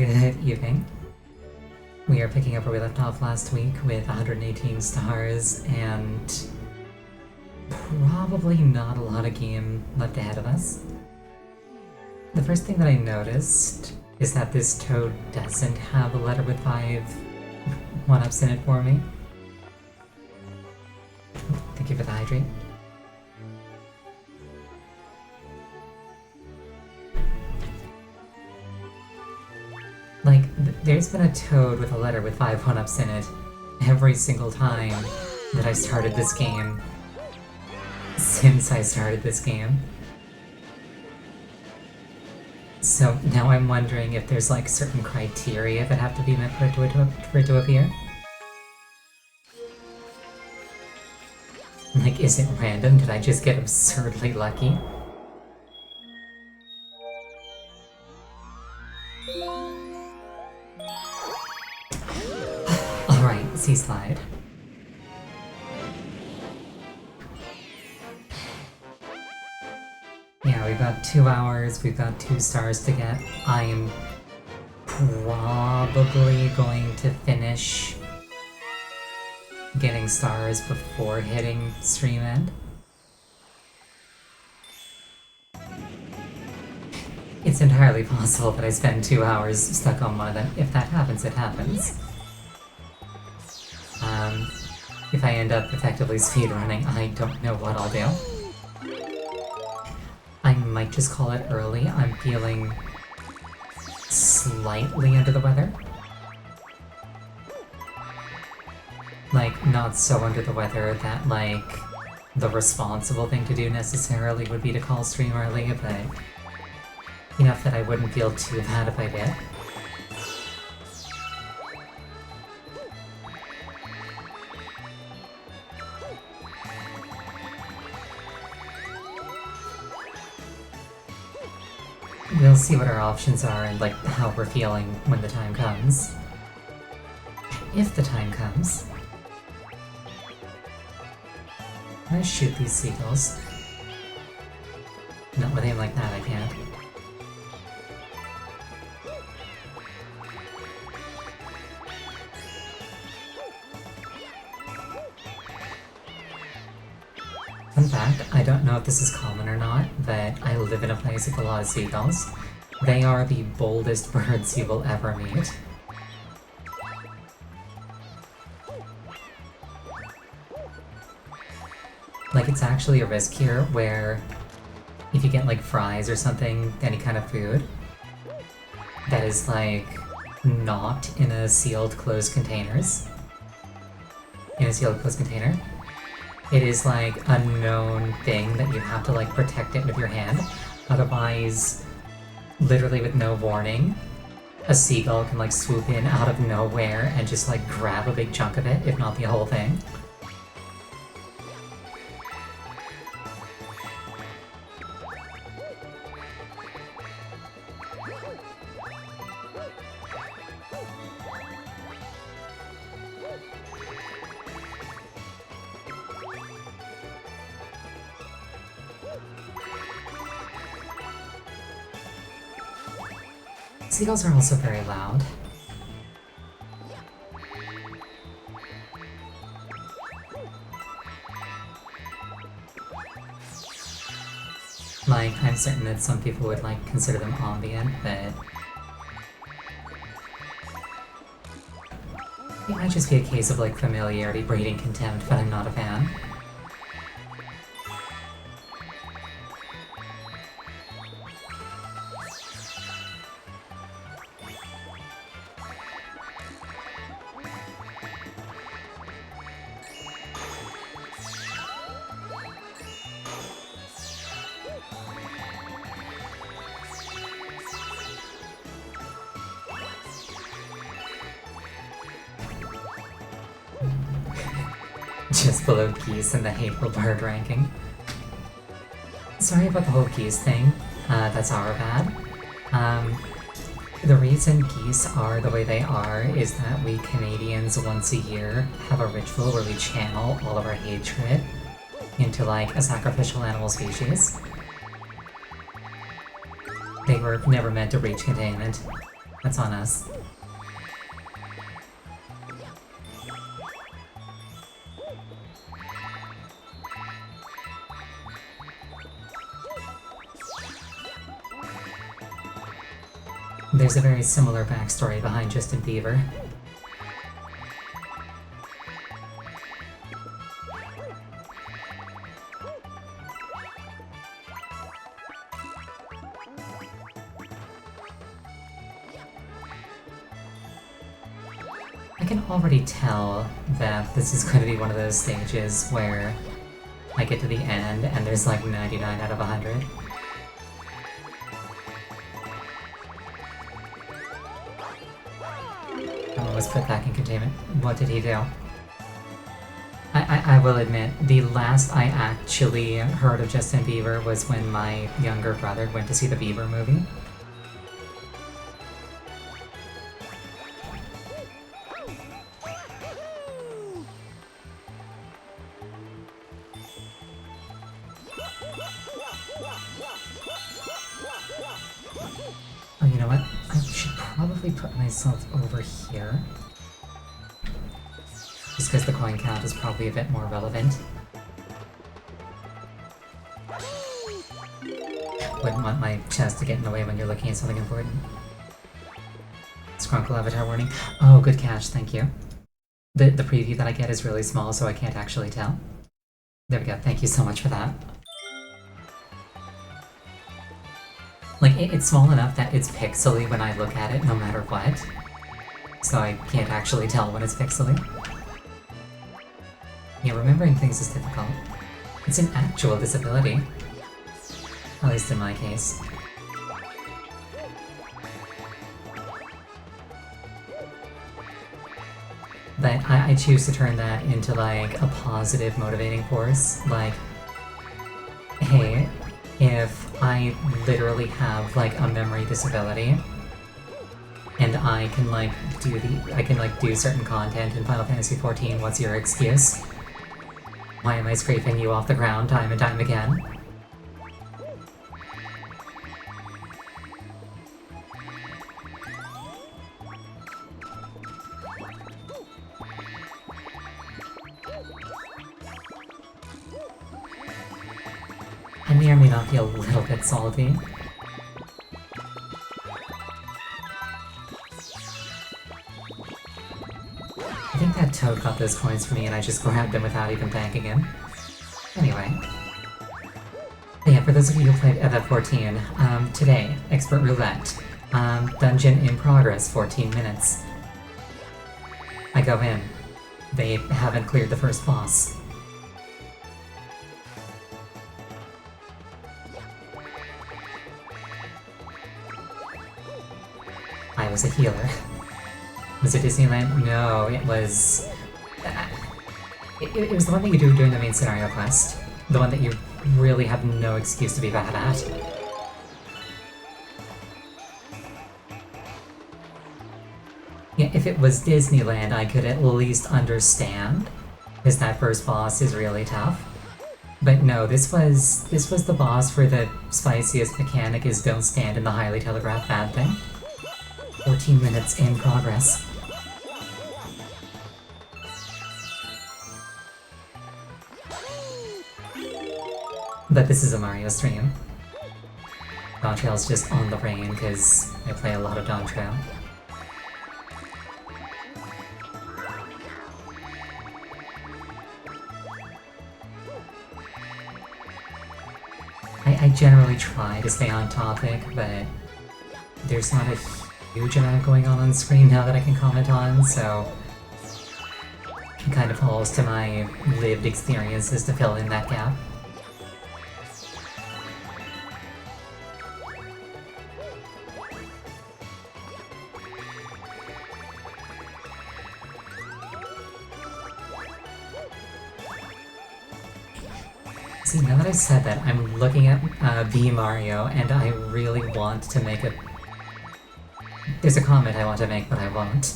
Good evening. We are picking up where we left off last week with 118 stars and probably not a lot of game left ahead of us. The first thing that I noticed is that this toad doesn't have a letter with 5 one-ups in it for me. Thank you for the hydrate. Like, there's been a toad with a letter with 5 one-ups in it every single time that I started this game since I started this game. So now I'm wondering if there's like certain criteria that have to be met for it to appear. Like, is it random? Did I just get absurdly lucky? Alright, sea slide. Yeah, we've got 2 hours, we've got 2 stars to get. I am probably going to finish getting stars before hitting stream end. It's entirely possible that I spend 2 hours stuck on one of them. If that happens, it happens. If I end up effectively speedrunning, I don't know what I'll do. I might just call it early. I'm feeling slightly under the weather. Like, not so under the weather that, like, the responsible thing to do necessarily would be to call stream early, but enough that I wouldn't feel too bad if I did. We'll see what our options are and, like, how we're feeling when the time comes. If the time comes. I'm gonna shoot these seagulls. Not with aim like that, I can't. Fun fact, I don't know if this is common or not, but I live in a place with a lot of seagulls. They are the boldest birds you will ever meet. Like, it's actually a risk here where if you get like fries or something, any kind of food, that is like not in a sealed closed containers. In a sealed closed container. It is like a known thing that you have to like protect it with your hand. Otherwise, literally with no warning, a seagull can like swoop in out of nowhere and just like grab a big chunk of it, if not the whole thing. Seagulls are also very loud. Like, I'm certain that some people would like consider them ambient, but it might just be a case of like familiarity breeding contempt, but I'm not a fan. Just below geese in the hateful bird ranking. Sorry about the whole geese thing, that's our bad. The reason geese are the way they are is that we Canadians once a year have a ritual where we channel all of our hatred into like a sacrificial animal species. They were never meant to reach containment. That's on us. There's a very similar backstory behind Justin Bieber. I can already tell that this is going to be one of those stages where I get to the end and there's like 99 out of 100. Was put back in containment. What did he do? I will admit, the last I actually heard of Justin Bieber was when my younger brother went to see the Bieber movie. Oh, you know what? I should probably put myself over here. Just because the coin count is probably a bit more relevant. Wouldn't want my chest to get in the way when you're looking at something important. Scrunkle avatar warning. Oh, good catch, thank you. The preview that I get is really small, so I can't actually tell. There we go, thank you so much for that. Like, it's small enough that it's pixely when I look at it, no matter what. So I can't actually tell when it's pixely. Yeah, remembering things is difficult. It's an actual disability. At least in my case. But I choose to turn that into, like, a positive motivating force. Like, hey, if I literally have, like, a memory disability, and I can, like, do certain content in Final Fantasy XIV, what's your excuse? Why am I scraping you off the ground time and time again? I may or may not be a little bit salty. I think that Toad got those coins for me and I just grabbed them without even thanking him. Anyway. But yeah, for those of you who played FF14, today, Expert Roulette. Dungeon in progress, 14 minutes. I go in. They haven't cleared the first boss. I was a healer. Was it Disneyland? No, it was... It was the one that you do during the main scenario quest. The one that you really have no excuse to be bad at. Yeah, if it was Disneyland, I could at least understand, because that first boss is really tough. But no, this was the boss where the spiciest mechanic is don't stand in the highly telegraphed bad thing. 14 minutes in progress. But this is a Mario stream. Dawntrail's just on the brain because I play a lot of Dawntrail. I generally try to stay on topic, but there's not a huge amount going on screen now that I can comment on, so it kind of falls to my lived experiences to fill in that gap. See, now that I said that, I'm looking at V Mario, and I really want to make a... There's a comment I want to make, but I won't.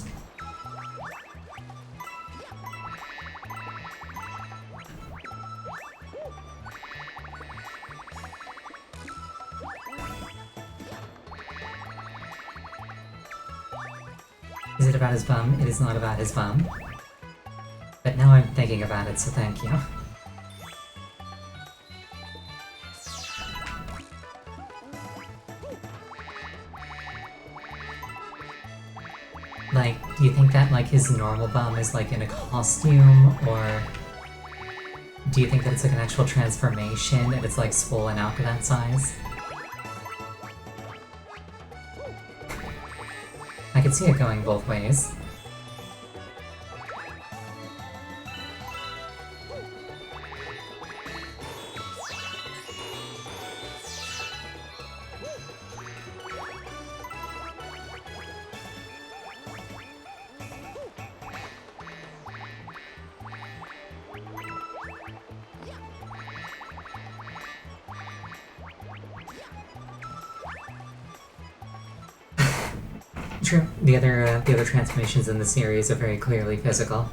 Is it about his bum? It is not about his bum. But now I'm thinking about it, so thank you. Like, do you think that, like, his normal bum is, like, in a costume, or do you think that it's, like, an actual transformation and it's, like, swollen out to that size? I could see it going both ways. True. The other transformations in the series are very clearly physical.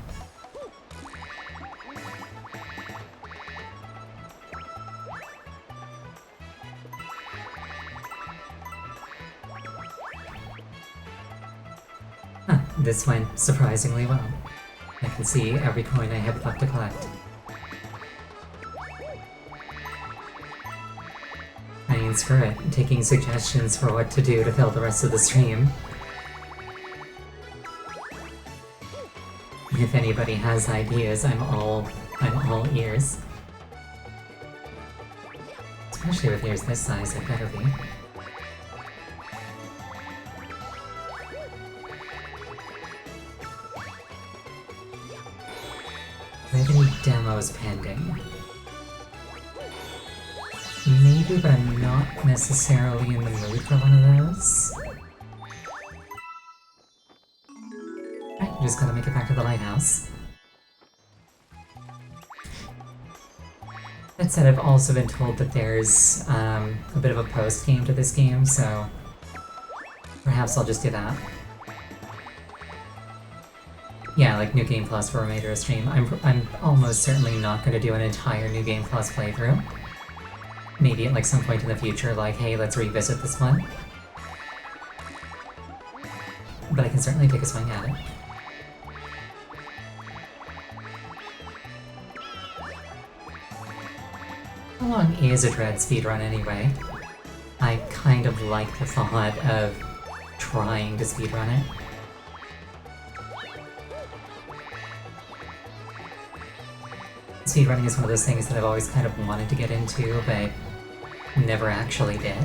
Huh, this went surprisingly well. I can see every coin I have left to collect. I mean, screw it. Taking suggestions for what to do to fill the rest of the stream. If anybody has ideas, I'm all ears. Especially with ears this size, it better be. Do I have any demos pending? Maybe, but I'm not necessarily in the mood for one of those. Just gotta make it back to the lighthouse. That said, I've also been told that there's a bit of a post-game to this game, so perhaps I'll just do that. Yeah, like New Game Plus for a remainder of stream. I'm almost certainly not gonna do an entire New Game Plus playthrough. Maybe at like some point in the future, like, hey, let's revisit this one. But I can certainly take a swing at it. How long is a Dread speedrun anyway? I kind of like the thought of trying to speedrun it. Speedrunning is one of those things that I've always kind of wanted to get into, but never actually did.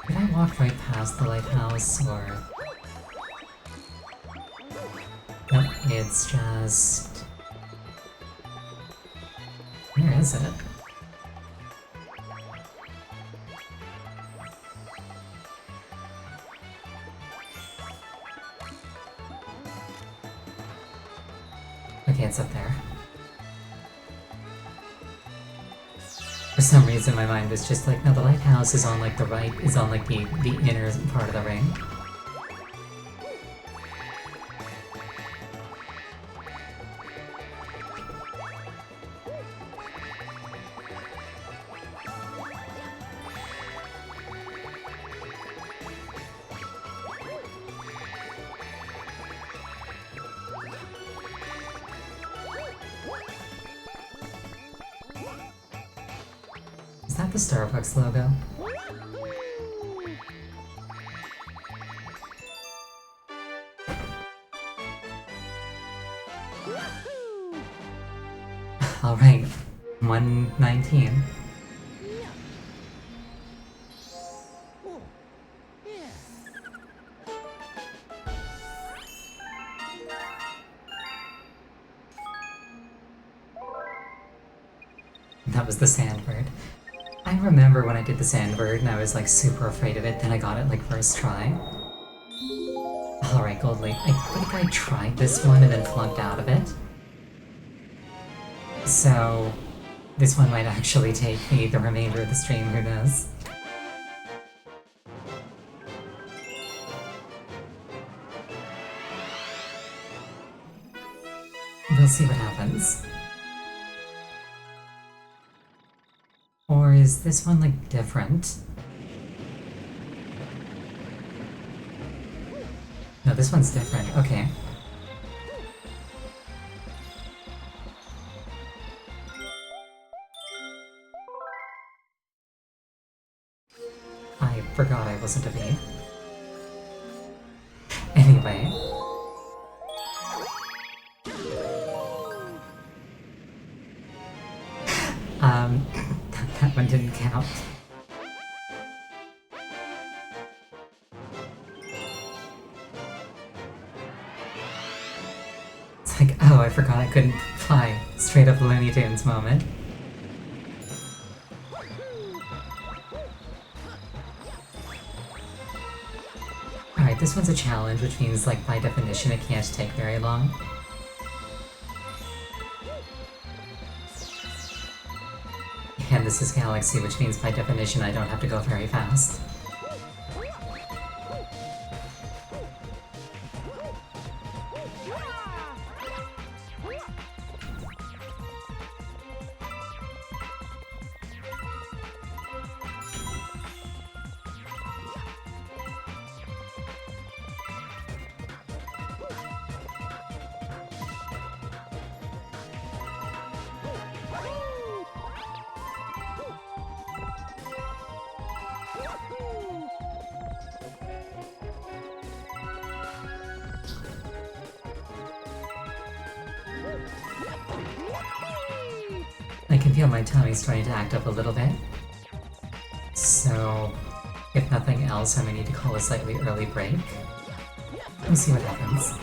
Did I walk right past the lighthouse, or... Nope, it's just... Where is it? Okay, it's up there. For some reason my mind was just like, no, the lighthouse is on like the right, is on like the inner part of the ring. Is that the Starbucks logo? Alright, 119. That was the Sandbird. I remember when I did the Sandbird and I was like super afraid of it, then I got it like first try. Alright, Goldleaf. I think I tried this one and then flunked out of it. So, This one might actually take me the remainder of the stream, who knows? We'll see what happens. Or is this one, like, different? No, this one's different. Okay. I forgot I wasn't a V. Anyway. That one didn't count. It's like, oh, I forgot I couldn't fly. Straight up Looney Tunes moment. Alright, this one's a challenge, which means, like, by definition, it can't take very long. And this is Galaxy, which means by definition I don't have to go very fast. I can feel my tummy starting to act up a little bit. So, if nothing else, I may need to call a slightly early break. We'll see what happens.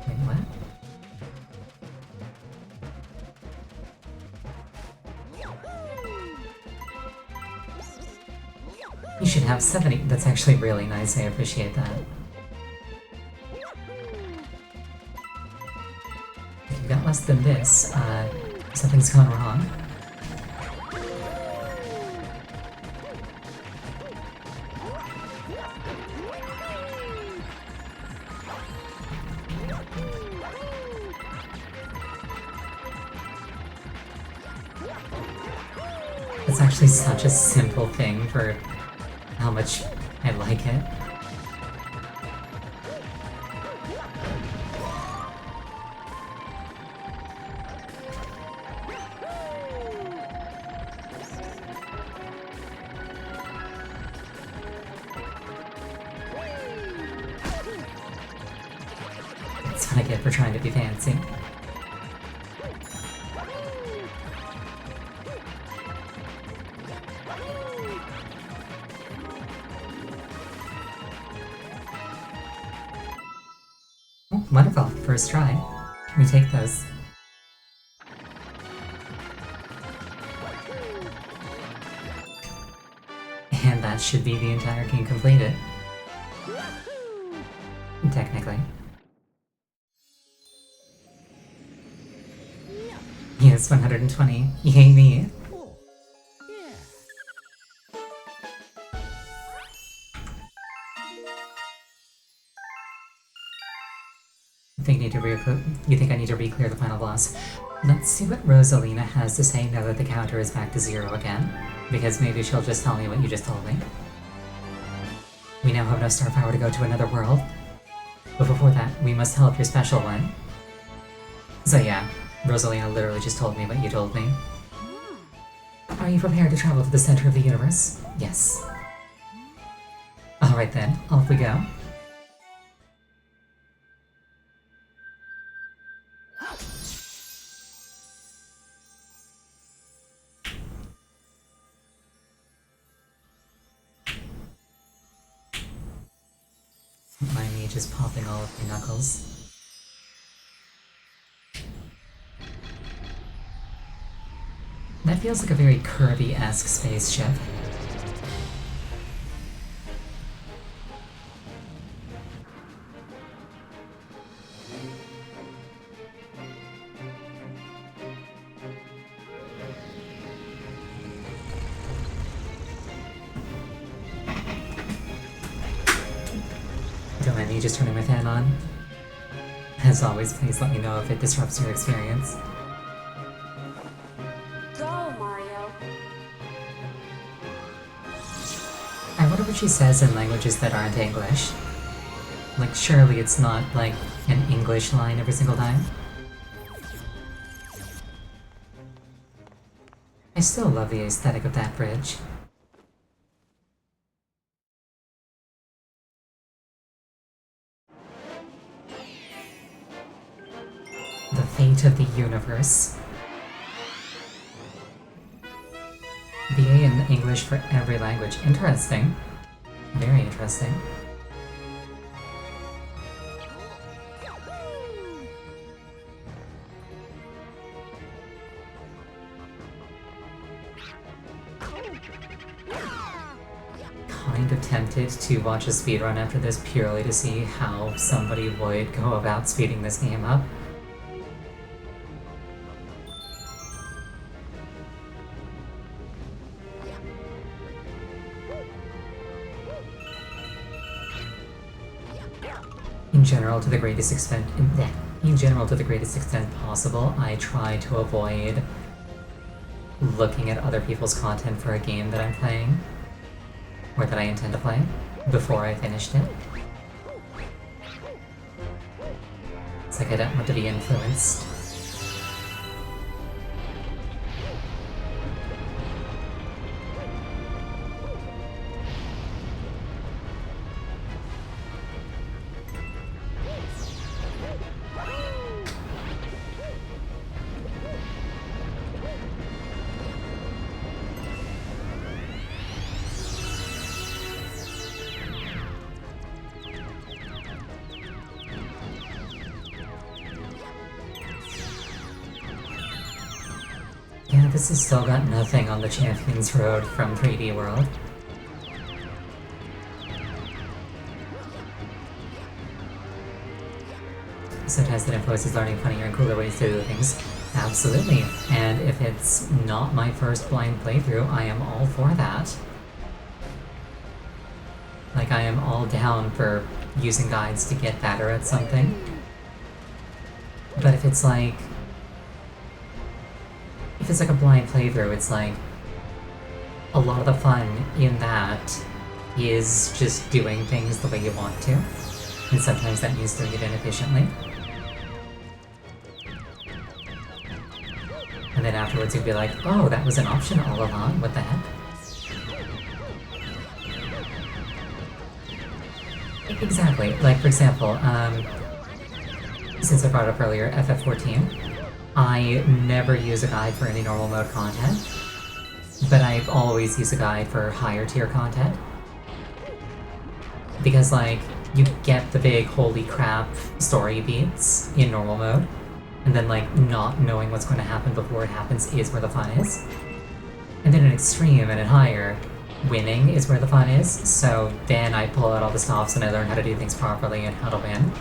Wait, what? You should have 70. That's actually really nice, I appreciate that. If you got less than this, something's gone wrong. It's actually such a simple thing for how much I like it. That's what I get for trying to be fancy. Oh, wonderful. First try. We take those. And that should be the entire game completed. Technically. Yes, 120. Yay me. You think I need to re-clear the final boss? Let's see what Rosalina has to say now that the counter is back to 0 again. Because maybe she'll just tell me what you just told me. We now have no star power to go to another world. But before that, we must help your special one. So yeah, Rosalina literally just told me what you told me. Are you prepared to travel to the center of the universe? Yes. Alright then, off we go. My mage is popping all of my knuckles. That feels like a very Kirby-esque spaceship. Don't mind me just turning my fan on. As always, please let me know if it disrupts your experience. Go, Mario. I wonder what she says in languages that aren't English. Like, surely it's not, like, an English line every single time. I still love the aesthetic of that bridge. The fate of the universe. BA in English for every language. Interesting. Very interesting. Kind of tempted to watch a speedrun after this purely to see how somebody would go about speeding this game up. In general, to the greatest extent possible, I try to avoid looking at other people's content for a game that I'm playing, or that I intend to play, before I finished it. It's like I don't want to be influenced. Yeah, this has still got nothing on the Champions Road from 3D World. Sometimes that influences learning funnier and cooler ways to do things. Absolutely. And if it's not my first blind playthrough, I am all for that. Like, I am all down for using guides to get better at something. But if it's like a blind playthrough, it's like a lot of the fun in that is just doing things the way you want to. And sometimes that means doing it inefficiently. And then afterwards you'd be like, oh, that was an option all along, what the heck? Exactly. Like, for example, since I brought up earlier, FF14, I never use a guide for any normal mode content, but I always use a guide for higher tier content. Because, like, you get the big holy crap story beats in normal mode, and then, like, not knowing what's going to happen before it happens is where the fun is. And then in extreme and in higher, winning is where the fun is, so then I pull out all the stops and I learn how to do things properly and how to win.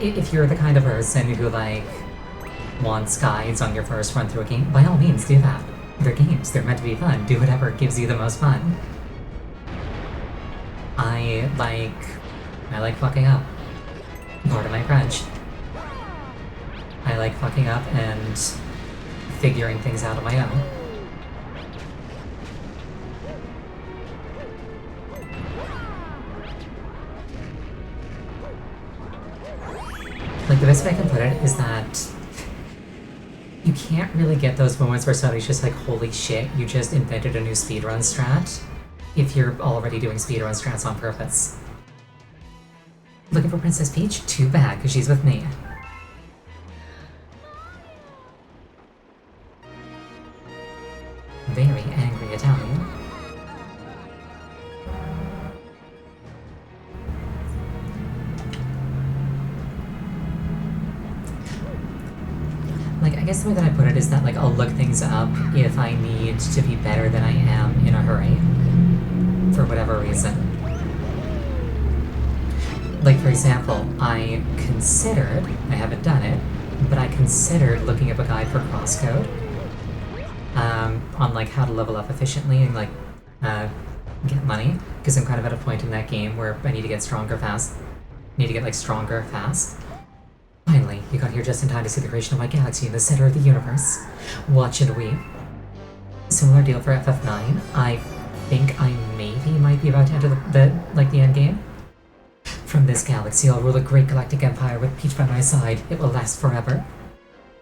If you're the kind of person who, like, wants guides on your first run through a game, by all means do that. They're games, they're meant to be fun. Do whatever gives you the most fun. I like fucking up. Pardon my French. I like fucking up and figuring things out on my own. Like, the best way I can put it is that you can't really get those moments where somebody's just like, holy shit, you just invented a new speedrun strat, if you're already doing speedrun strats on purpose. Looking for Princess Peach? Too bad, because she's with me. Very guess the way that I put it is that like I'll look things up if I need to be better than I am in a hurry. For whatever reason. Like for example, I haven't done it, but I considered looking up a guide for crosscode. On like how to level up efficiently and like get money, because I'm kind of at a point in that game where I need to get stronger fast. Stronger fast. Finally, you got here just in time to see the creation of my galaxy in the center of the universe. Watch and weep. Similar deal for FF9. I think I maybe might be about to enter the end game. From this galaxy, I'll rule a great galactic empire with Peach by my side. It will last forever.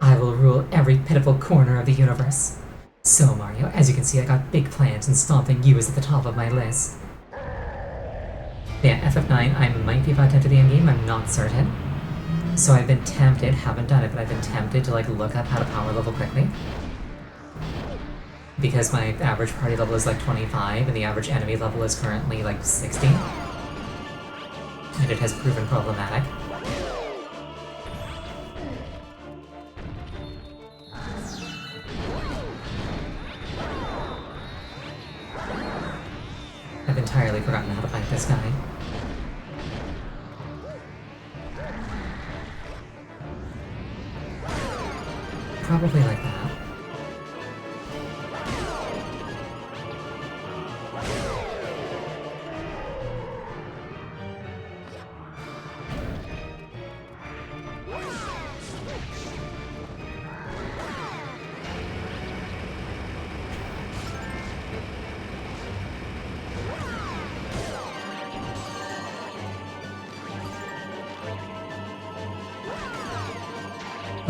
I will rule every pitiful corner of the universe. So, Mario, as you can see, I got big plans, and stomping you is at the top of my list. Yeah, FF9, I might be about to enter the endgame, I'm not certain. So I've been tempted, haven't done it, but I've been tempted to like look up how to power level quickly. Because my average party level is like 25, and the average enemy level is currently like 60. And it has proven problematic. I've entirely forgotten how to fight this guy. Probably like that.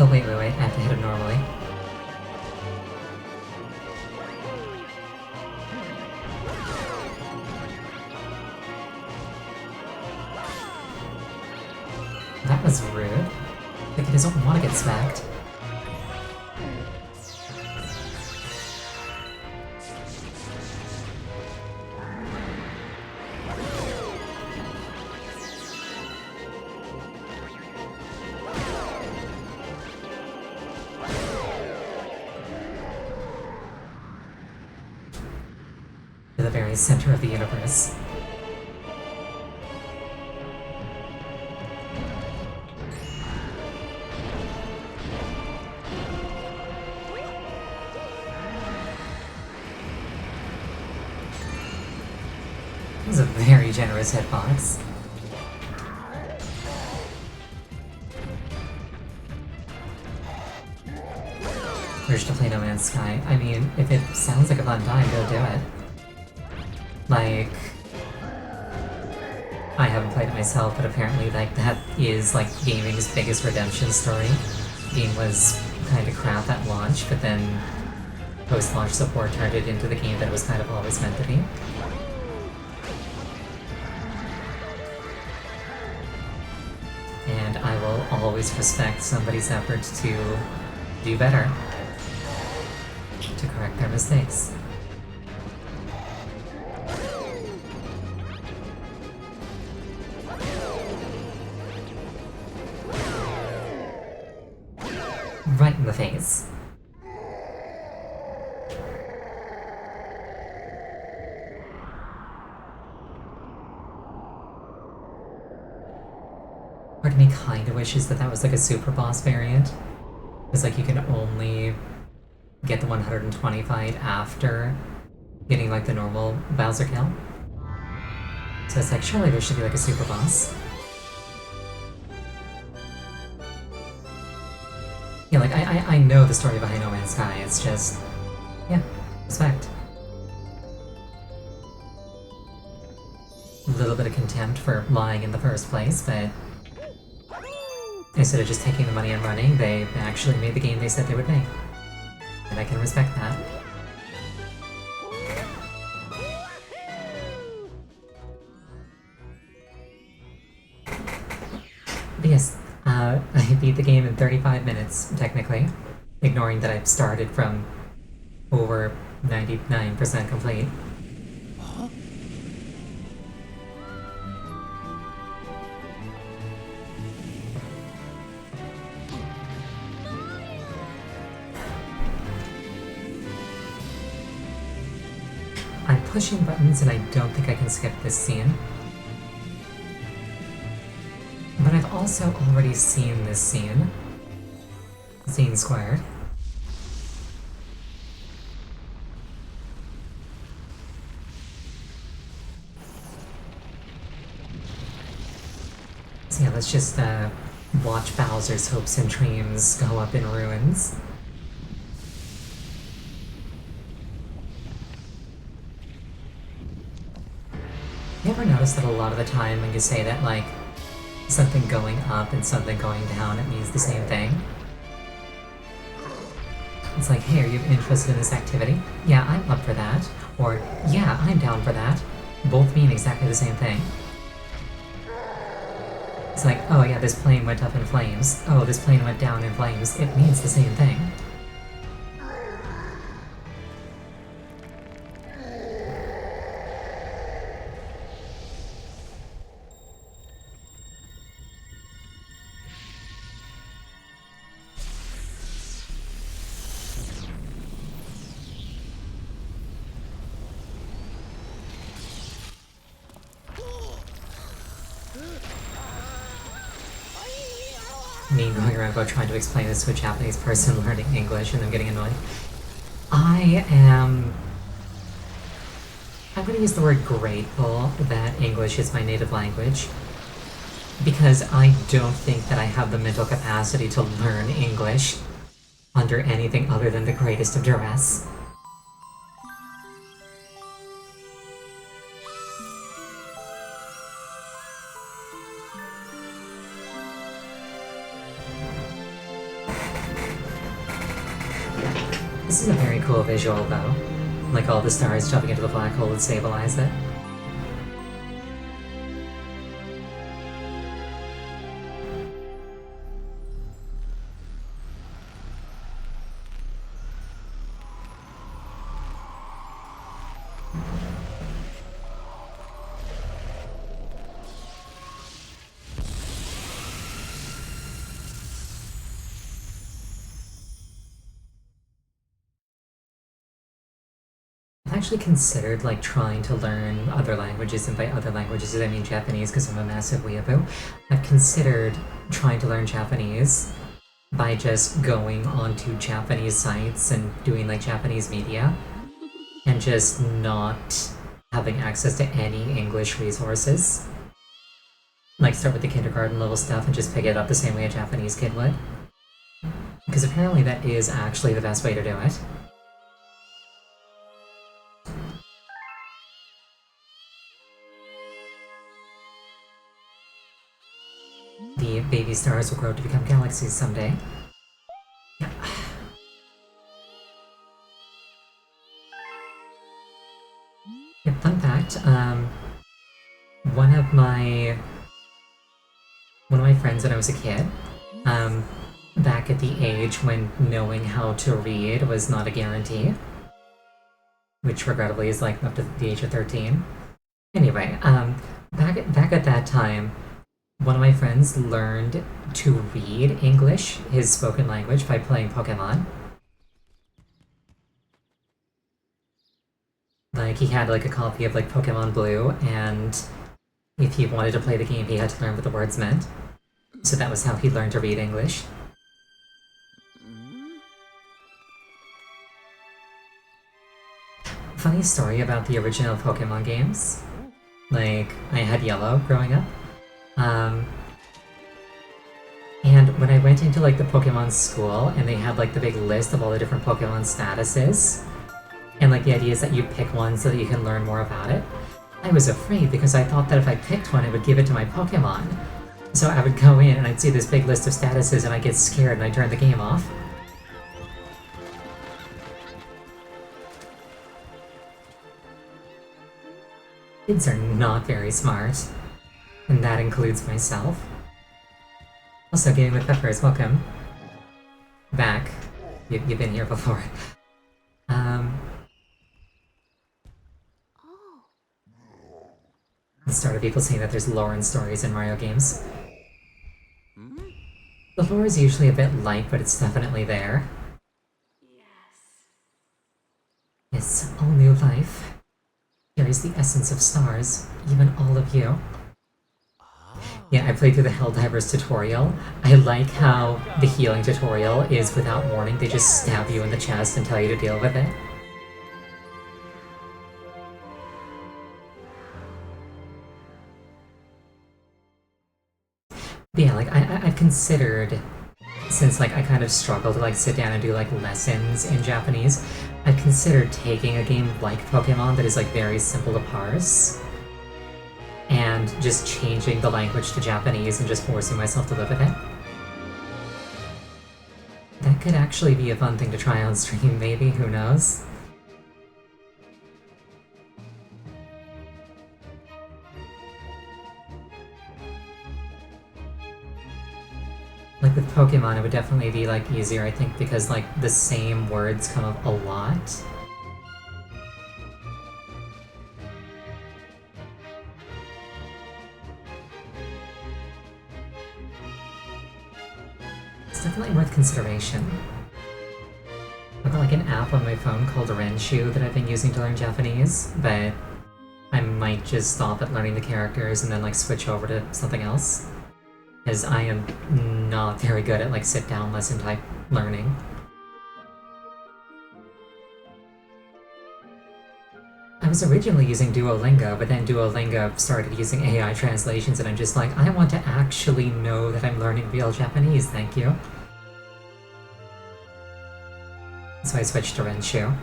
Oh wait, I have to hit him normally. That was rude. Like he doesn't want to get smacked. To the very center of the universe. This is a very generous hitbox. Urge to play No Man's Sky. I mean, if it sounds like a fun time, go do it. Like, I haven't played it myself, but apparently like that is like gaming's biggest redemption story. The game was kind of crap at launch, but then post-launch support turned it into the game that it was kind of always meant to be. And I will always respect somebody's effort to do better, to correct their mistakes. Right in the face. Part of me kinda wishes that that was like a super boss variant. It's like you can only get the 120 fight after getting like the normal Bowser kill. So it's like, surely there should be like a super boss. Yeah, like, I know the story behind No Man's Sky, it's just... yeah, respect. A little bit of contempt for lying in the first place, but... instead of just taking the money and running, they actually made the game they said they would make. And I can respect that. But yes, I beat the game in 35 minutes, technically, ignoring that I've started from over 99% complete. Huh? pushing buttons and I don't think I can skip this scene. But I've also already seen this scene. Scene squared. So yeah, let's just watch Bowser's hopes and dreams go up in ruins. You ever notice that a lot of the time when you say that, like, something going up and something going down, it means the same thing? It's like, hey, are you interested in this activity? Yeah, I'm up for that. Or, yeah, I'm down for that. Both mean exactly the same thing. It's like, oh yeah, this plane went up in flames. Oh, this plane went down in flames. It means the same thing. Me going around about trying to explain this to a Japanese person learning English and them getting annoyed. I'm gonna use the word grateful that English is my native language, because I don't think that I have the mental capacity to learn English under anything other than the greatest of duress. This is a very cool visual, though. Like all the stars jumping into the black hole that stabilize it. I've actually considered like trying to learn other languages, and by other languages I mean Japanese because I'm a massive weeaboo. I've considered trying to learn Japanese by just going onto Japanese sites and doing like Japanese media and just not having access to any English resources. Like start with the kindergarten level stuff and just pick it up the same way a Japanese kid would. Because apparently that is actually the best way to do it. The baby stars will grow to become galaxies someday. Yeah. Yeah, fun fact, one of my friends when I was a kid, back at the age when knowing how to read was not a guarantee, which regrettably is like up to the age of 13. Anyway, back at that time, one of my friends learned to read English, his spoken language, by playing Pokemon. Like, he had like a copy of like Pokemon Blue, and if he wanted to play the game, he had to learn what the words meant. So that was how he learned to read English. Funny story about the original Pokemon games. Like, I had Yellow growing up. And when I went into like the Pokemon school and they had like the big list of all the different Pokemon statuses, and like the idea is that you pick one so that you can learn more about it, I was afraid because I thought that if I picked one it would give it to my Pokemon. So I would go in and I'd see this big list of statuses and I'd get scared and I'd turn the game off. Kids are not very smart, and that includes myself. Also, Gaming with Peppers, welcome back. You've been here before. The start of people saying that there's lore and stories in Mario games. The lore is usually a bit light, but it's definitely there. Yes, all new life. carries the essence of stars, even all of you. Yeah, I played through the Helldivers tutorial. I like how the healing tutorial is without warning. They just stab you in the chest and tell you to deal with it. But yeah, like, I've considered, since like I kind of struggle to like sit down and do like lessons in Japanese, I've considered taking a game like Pokemon that is like very simple to parse and just changing the language to Japanese and just forcing myself to live with it. That could actually be a fun thing to try on stream, maybe, who knows? Like with Pokemon, it would definitely be like easier, I think, because like the same words come up a lot. It's definitely worth consideration. I've got like an app on my phone called Renshu that I've been using to learn Japanese, but I might just stop at learning the characters and then like switch over to something else. Because I am not very good at like sit-down lesson type learning. I was originally using Duolingo, but then Duolingo started using AI translations and I'm just like, I want to actually know that I'm learning real Japanese, thank you. So I switched to Renshu.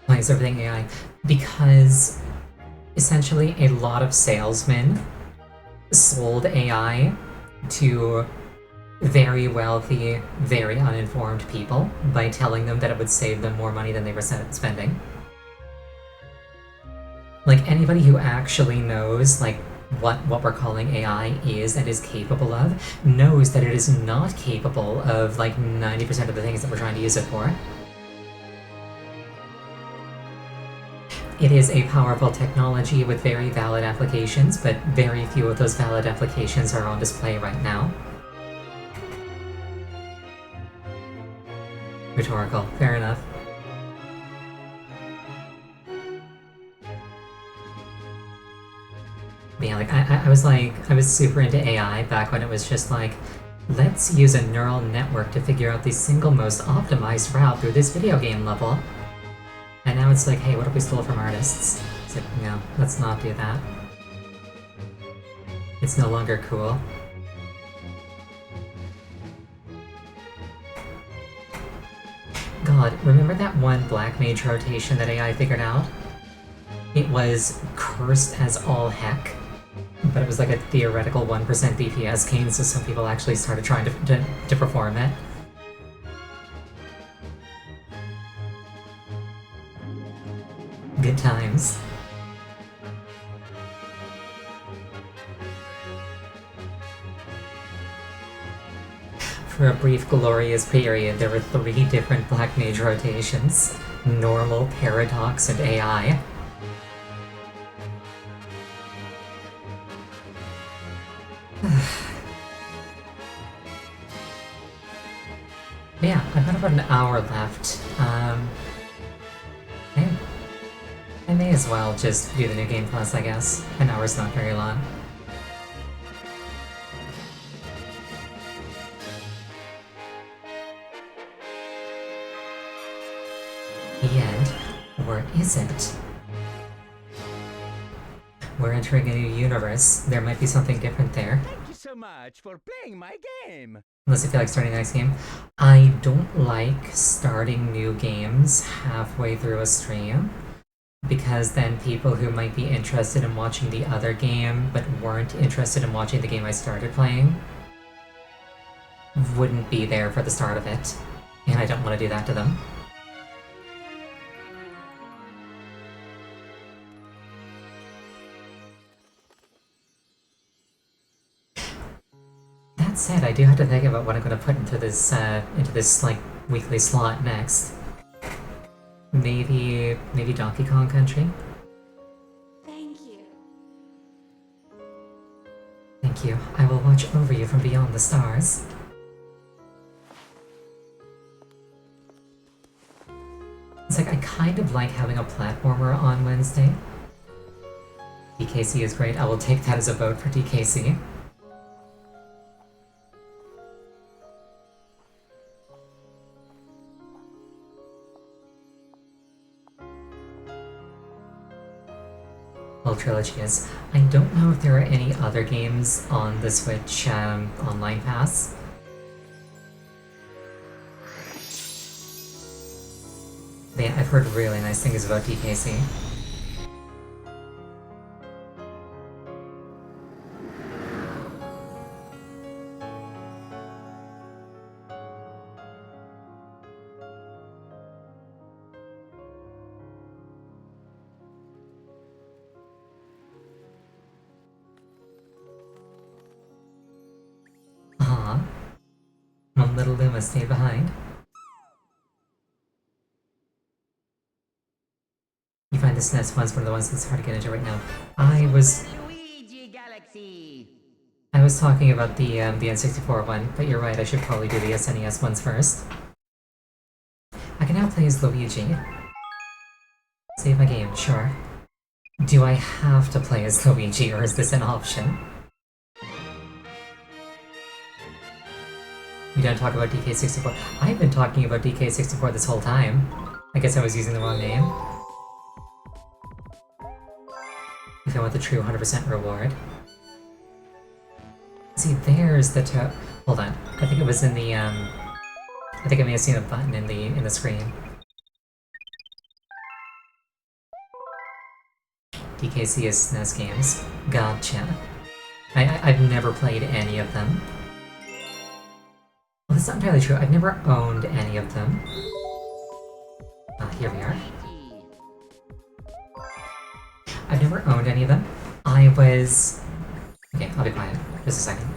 Why is everything AI? Because essentially a lot of salesmen sold AI to very wealthy, very uninformed people by telling them that it would save them more money than they were spending. Like, anybody who actually knows, like, what we're calling AI is and is capable of, knows that it is not capable of, like, 90% of the things that we're trying to use it for. It is a powerful technology with very valid applications, but very few of those valid applications are on display right now. Rhetorical, fair enough. But yeah, like, I was super into AI back when it was just like, let's use a neural network to figure out the single most optimized route through this video game level. And now it's like, hey, what if we stole from artists? It's like, no, let's not do that. It's no longer cool. God, remember that one Black Mage rotation that AI figured out? It was cursed as all heck, but it was like a theoretical 1% DPS gain, so some people actually started trying to perform it. Good times. For a brief glorious period, there were 3 different Black Mage rotations. Normal, Paradox, and AI. Yeah, I've got about an hour left. I may as well just do the New Game Plus, I guess. An hour's not very long. The end? Or is it? We're entering a new universe. There might be something different there. Thank you so much for playing my game. Unless you feel like starting the next game. I don't like starting new games halfway through a stream, because then people who might be interested in watching the other game but weren't interested in watching the game I started playing wouldn't be there for the start of it, and I don't want to do that to them. That said, I do have to think about what I'm going to put into this like weekly slot next. Maybe Donkey Kong Country? Thank you. Thank you. I will watch over you from beyond the stars. It's like I kind of like having a platformer on Wednesday. DKC is great. I will take that as a vote for DKC. Well, Trilogy is. I don't know if there are any other games on the Switch Online Pass. But yeah, I've heard really nice things about DKC. Aw. One little Luma stayed behind. You find the SNES one's one of the ones that's hard to get into right now. I was Luigi Galaxy. talking about the N64 one, but you're right, I should probably do the SNES ones first. I can now play as Luigi. Save my game, sure. Do I have to play as Luigi, or is this an option? We don't talk about DK64. I've been talking about DK64 this whole time. I guess I was using the wrong name. If I want the true 100% reward. See, there's the hold on. I think it was in the, I think I may have seen a button in the screen. DKC is SNES games. Gotcha. I've never played any of them. Well, that's not entirely true. I've never owned any of them. Here we are. I've never owned any of them. I was... Okay, I'll be quiet. Just a second.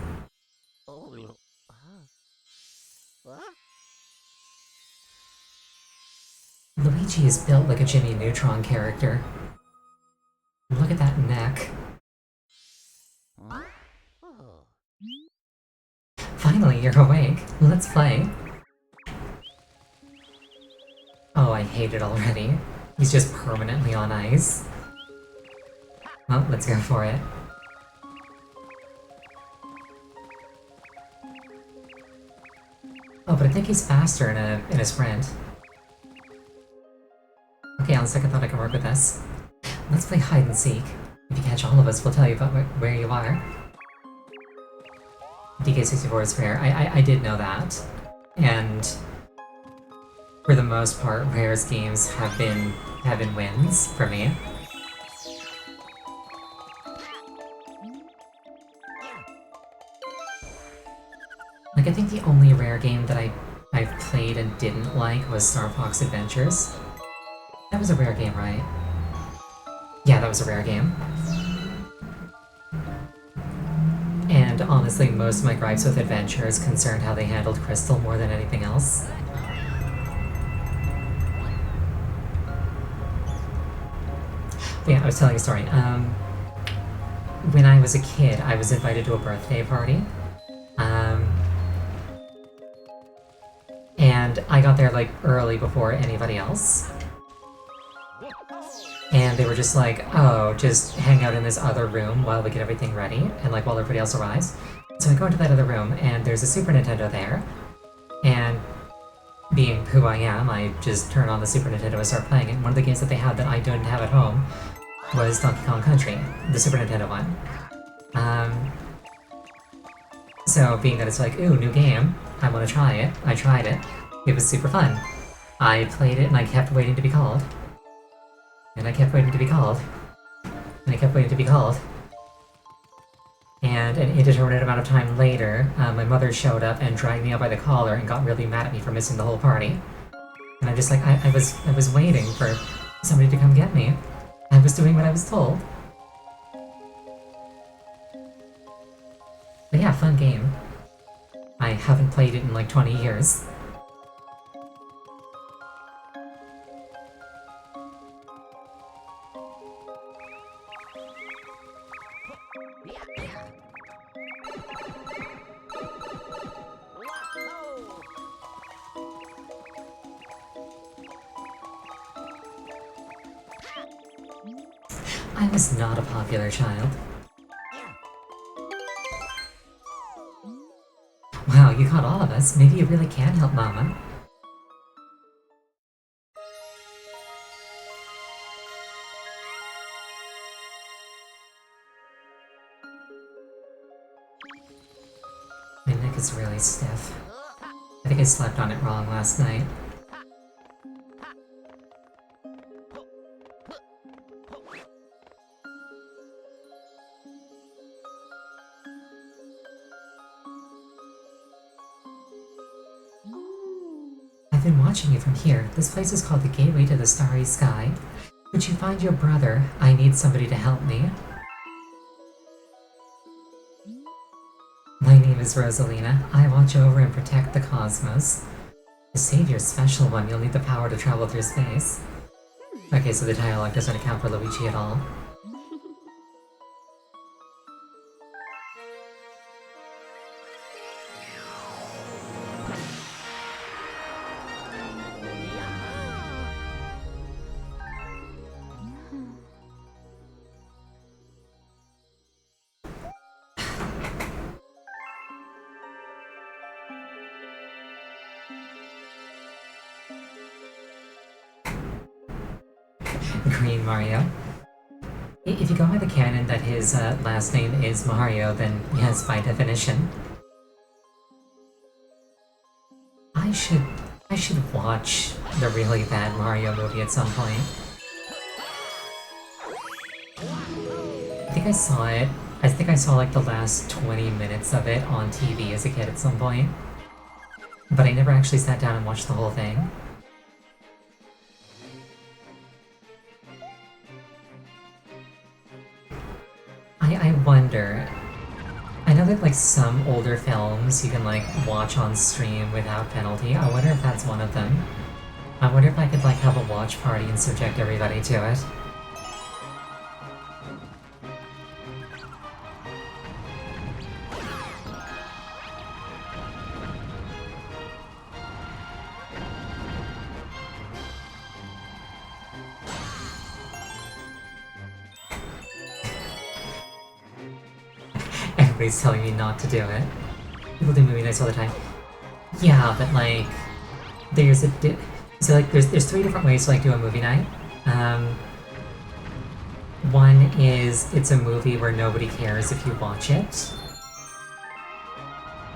Luigi is built like a Jimmy Neutron character. Look at that neck. Finally, you're awake. Let's play. Oh, I hate it already. He's just permanently on ice. Well, let's go for it. Oh, but I think he's faster in a sprint. Okay, on the second thought I can work with this. Let's play hide and seek. If you catch all of us, we'll tell you about where you are. DK64 is fair. I did know that. And for the most part, Rare's games have been wins for me. Like, I think the only Rare game that I've played and didn't like was Star Fox Adventures. That was a Rare game, right? Yeah, that was a Rare game. And honestly, most of my gripes with Adventures concerned how they handled Crystal more than anything else. But yeah, I was telling a story. When I was a kid, I was invited to a birthday party. And I got there, like, early before anybody else. And they were just like, oh, just hang out in this other room while we get everything ready, and like while everybody else arrives. So I go into that other room, and there's a Super Nintendo there, and being who I am, I just turn on the Super Nintendo and start playing it. And one of the games that they had that I didn't have at home was Donkey Kong Country, the Super Nintendo one. So being that it's like, ooh, new game, I want to try it, I tried it. It was super fun. I played it and I kept waiting to be called. And I kept waiting to be called. And I kept waiting to be called. And an indeterminate amount of time later, my mother showed up and dragged me out by the collar and got really mad at me for missing the whole party. And I'm just like, I was waiting for somebody to come get me. I was doing what I was told. But yeah, fun game. I haven't played it in like 20 years. I was not a popular child. Wow, you caught all of us. Maybe you really can help Mama. My neck is really stiff. I think I slept on it wrong last night. I've been watching you from here. This place is called the Gateway to the Starry Sky. Could you find your brother? I need somebody to help me. My name is Rosalina. I watch over and protect the cosmos. To save your special one, you'll need the power to travel through space. Okay, so the dialogue doesn't account for Luigi at all. Green Mario. If you go by the canon that his last name is Mario, then yes, by definition. I should watch the really bad Mario movie at some point. I think I saw it. I think I saw like the last 20 minutes of it on TV as a kid at some point. But I never actually sat down and watched the whole thing. I wonder, I know that like some older films you can like watch on stream without penalty. I wonder if that's one of them. I wonder if I could like have a watch party and subject everybody to it. Everybody's telling me not to do it. People do movie nights all the time. Yeah, but like, there's three different ways to like do a movie night. One is it's a movie where nobody cares if you watch it,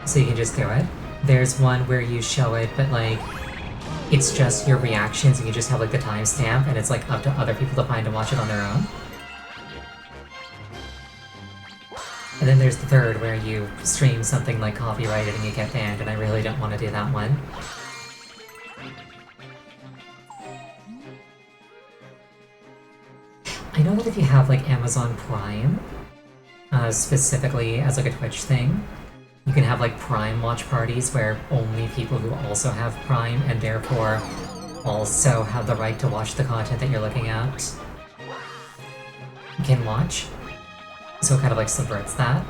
so you can just do it. There's one where you show it, but like, it's just your reactions and you just have like the timestamp and it's like up to other people to find and watch it on their own. And then there's the third, where you stream something like copyrighted and you get banned, and I really don't want to do that one. I know that if you have like Amazon Prime, specifically as like a Twitch thing, you can have like Prime watch parties where only people who also have Prime and therefore also have the right to watch the content that you're looking at can watch. So it kind of like subverts that.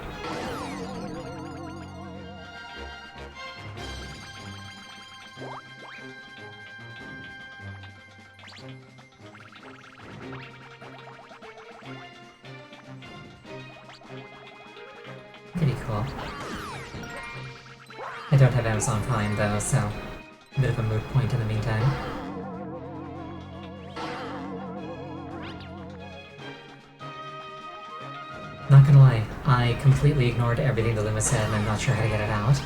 Pretty cool. I don't have Amazon Prime though, so a bit of a moot point in the meantime. Not gonna lie, I completely ignored everything the Luma said and I'm not sure how to get it out.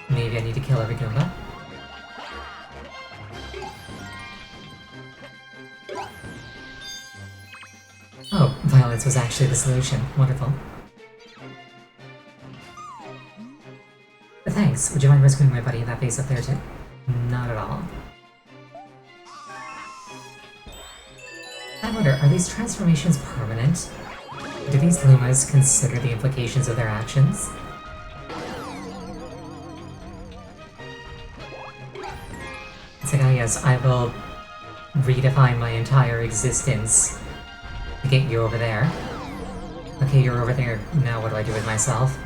Maybe I need to kill every Goomba? Oh, violence was actually the solution. Wonderful. Thanks. Would you mind rescuing my buddy in that base up there too? Not at all. I wonder, are these transformations permanent? Do these Lumas consider the implications of their actions? It's like, ah yes, I will redefine my entire existence to get you over there. Okay, you're over there, now what do I do with myself?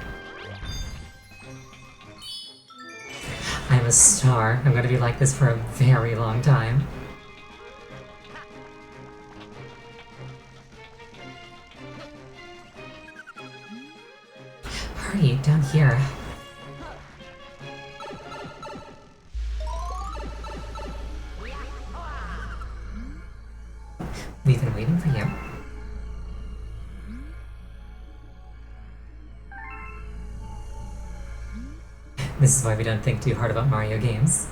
I'm a star. I'm gonna be like this for a very long time. Great, down here. We've been waiting for you. This is why we don't think too hard about Mario games.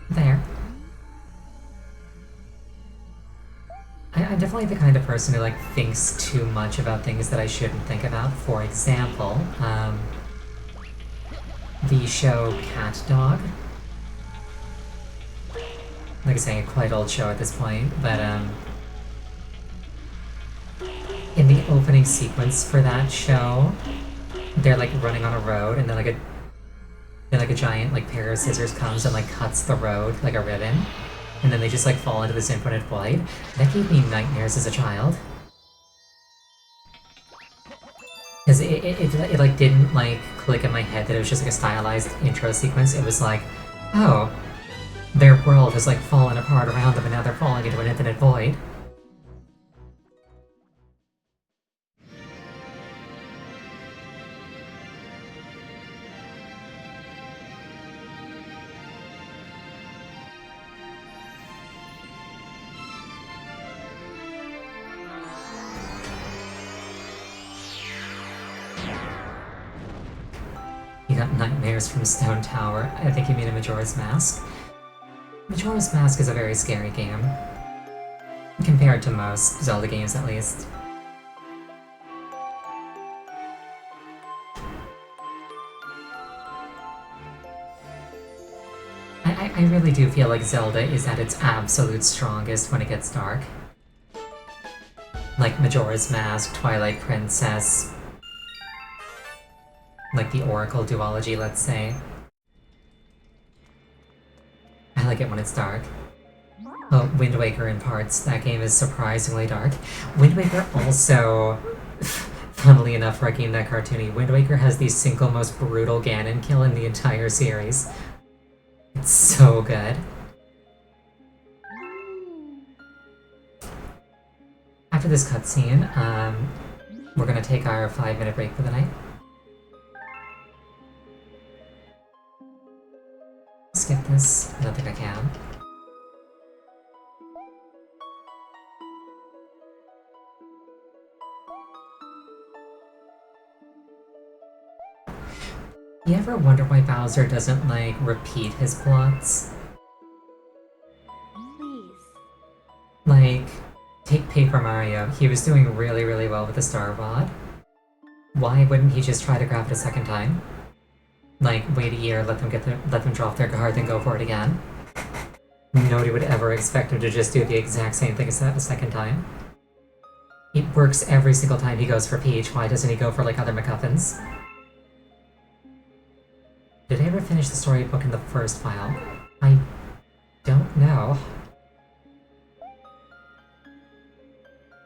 There. I'm definitely the kind of person who like thinks too much about things that I shouldn't think about. For example, the show Cat Dog. Like I say, a quite old show at this point, but in the opening sequence for that show, they're like running on a road, and then like a giant like pair of scissors comes and like cuts the road like a ribbon, and then they just like fall into this infinite void. That gave me nightmares as a child. Because it like didn't like click in my head that it was just like a stylized intro sequence. It was like, oh, their world has like fallen apart around them and now they're falling into an infinite void. You got nightmares from Stone Tower. I think you mean a Majora's Mask. Majora's Mask is a very scary game. Compared to most Zelda games, at least. I really do feel like Zelda is at its absolute strongest when it gets dark. Like Majora's Mask, Twilight Princess, like the Oracle duology, let's say. I like it when it's dark. Oh, Wind Waker in parts. That game is surprisingly dark. Wind Waker also, funnily enough for a game that cartoony, Wind Waker has the single most brutal Ganon kill in the entire series. It's so good. After this cutscene, we're gonna take our 5-minute break for the night. Skip this. I don't think I can. You ever wonder why Bowser doesn't, like, repeat his plots? Please. Like, take Paper Mario. He was doing really, really well with the Star Rod. Why wouldn't he just try to grab it a second time? Like, wait a year, let them drop their guard, then go for it again. Nobody would ever expect him to just do the exact same thing a second time. It works every single time he goes for Peach. Why doesn't he go for, like, other MacGuffins? Did I ever finish the storybook in the first file? I don't know.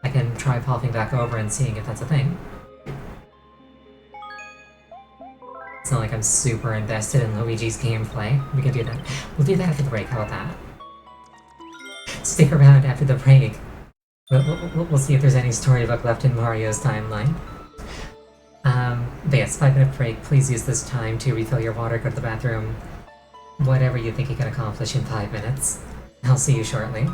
I can try popping back over and seeing if that's a thing. It's not like I'm super invested in Luigi's gameplay. We can do that. We'll do that after the break, how about that? Stick around after the break. We'll see if there's any storybook left in Mario's timeline. But yes, 5-minute break. Please use this time to refill your water, go to the bathroom. Whatever you think you can accomplish in 5 minutes. I'll see you shortly.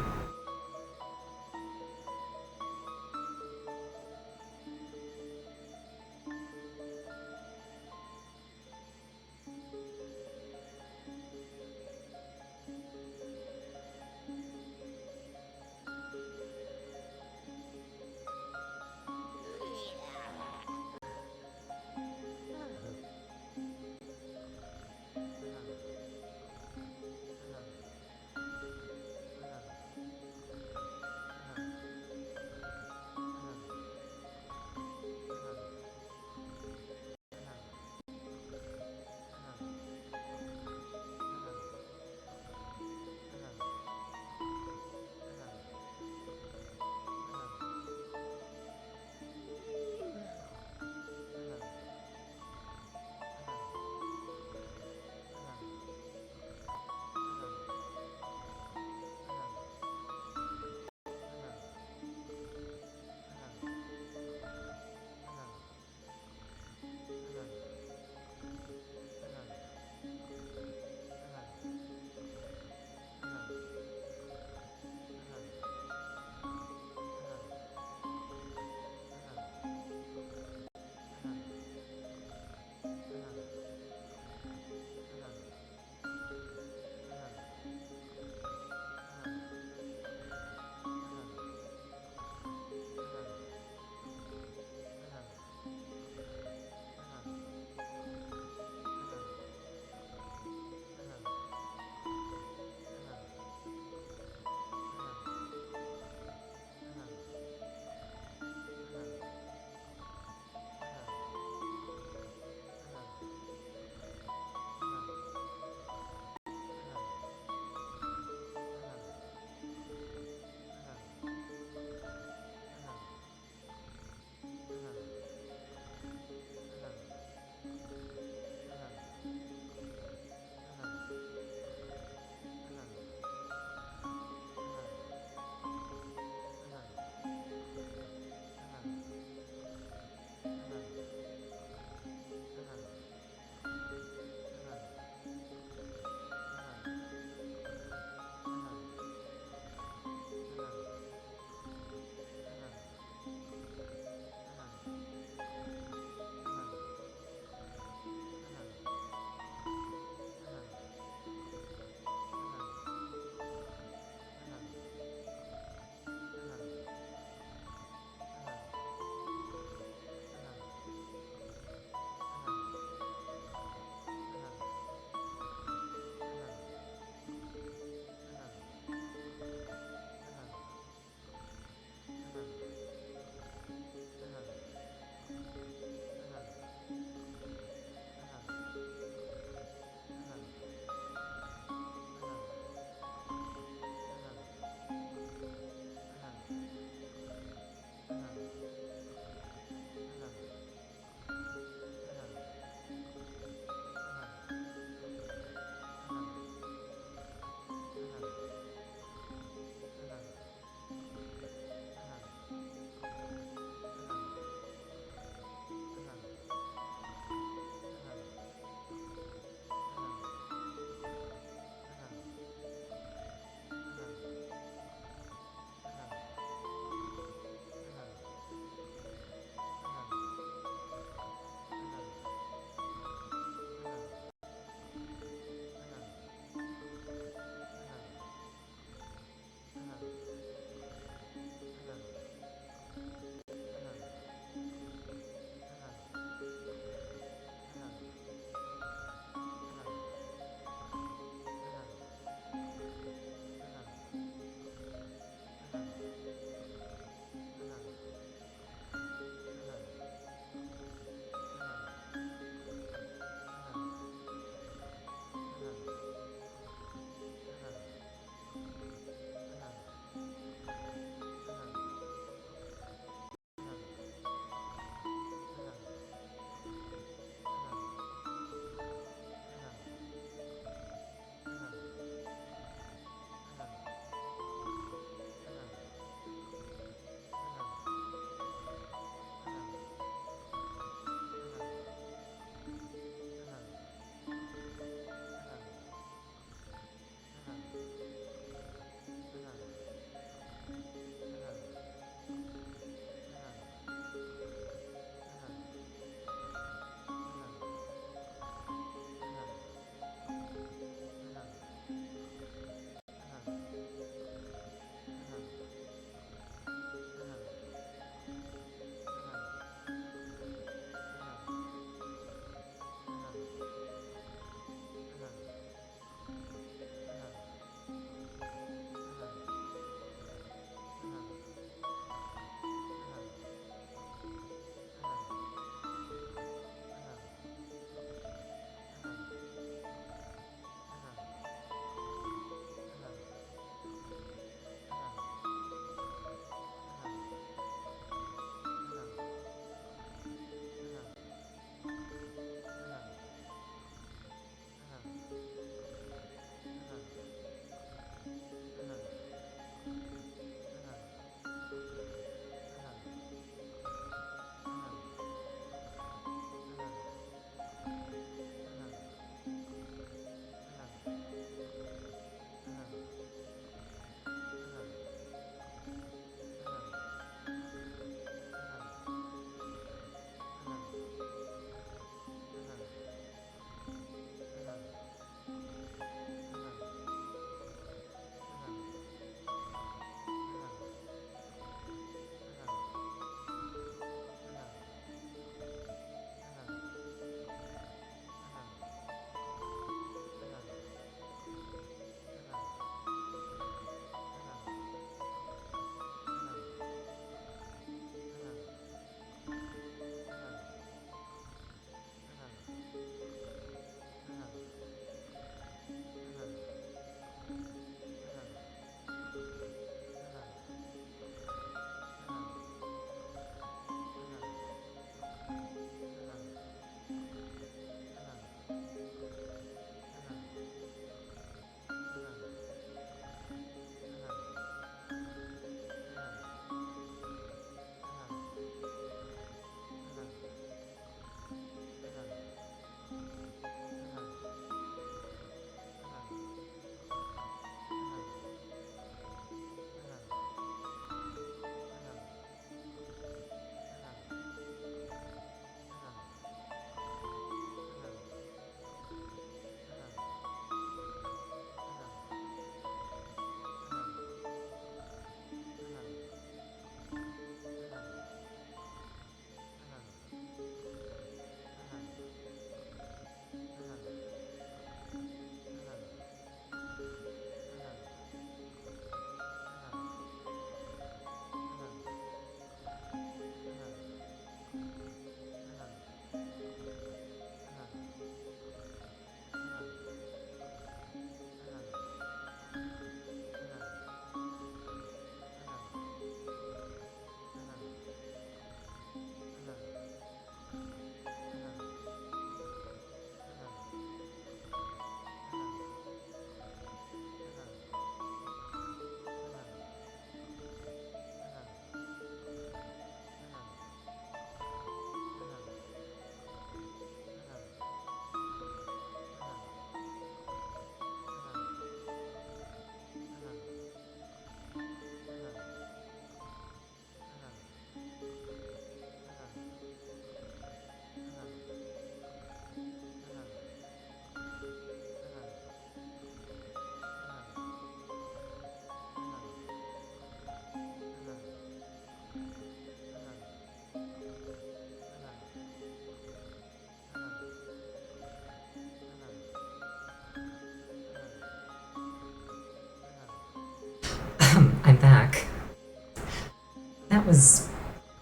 was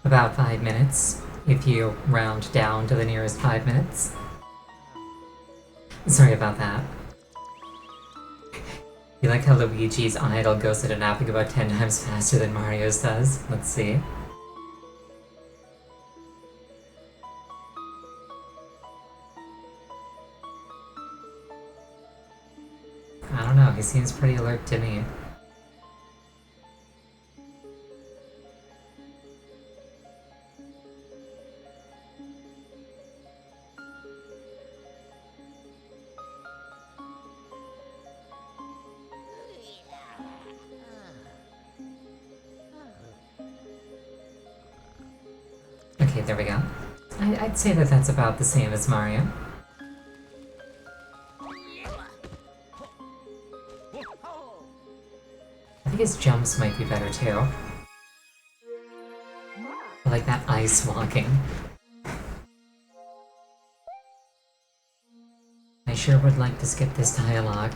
about 5 minutes, if you round down to the nearest 5 minutes. Sorry about that. You like how Luigi's idol goes into napping about 10 times faster than Mario's does? Let's see. I don't know, he seems pretty alert to me. Okay, there we go. I'd say that that's about the same as Mario. I think his jumps might be better too. I like that ice walking. I sure would like to skip this dialogue.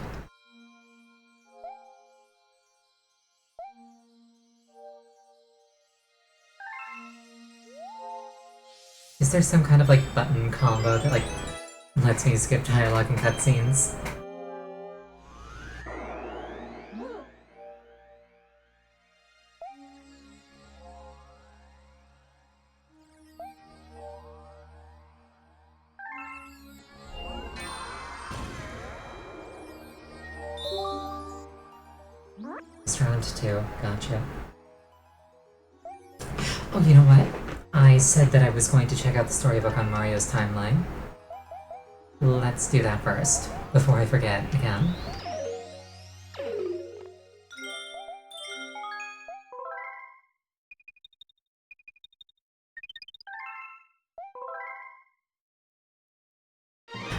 Is there some kind of like button combo that like lets me skip dialogue and cutscenes? It's round 2, gotcha. Oh, you know what? I said that I was going to check out the storybook on Mario's timeline. Let's do that first, before I forget again.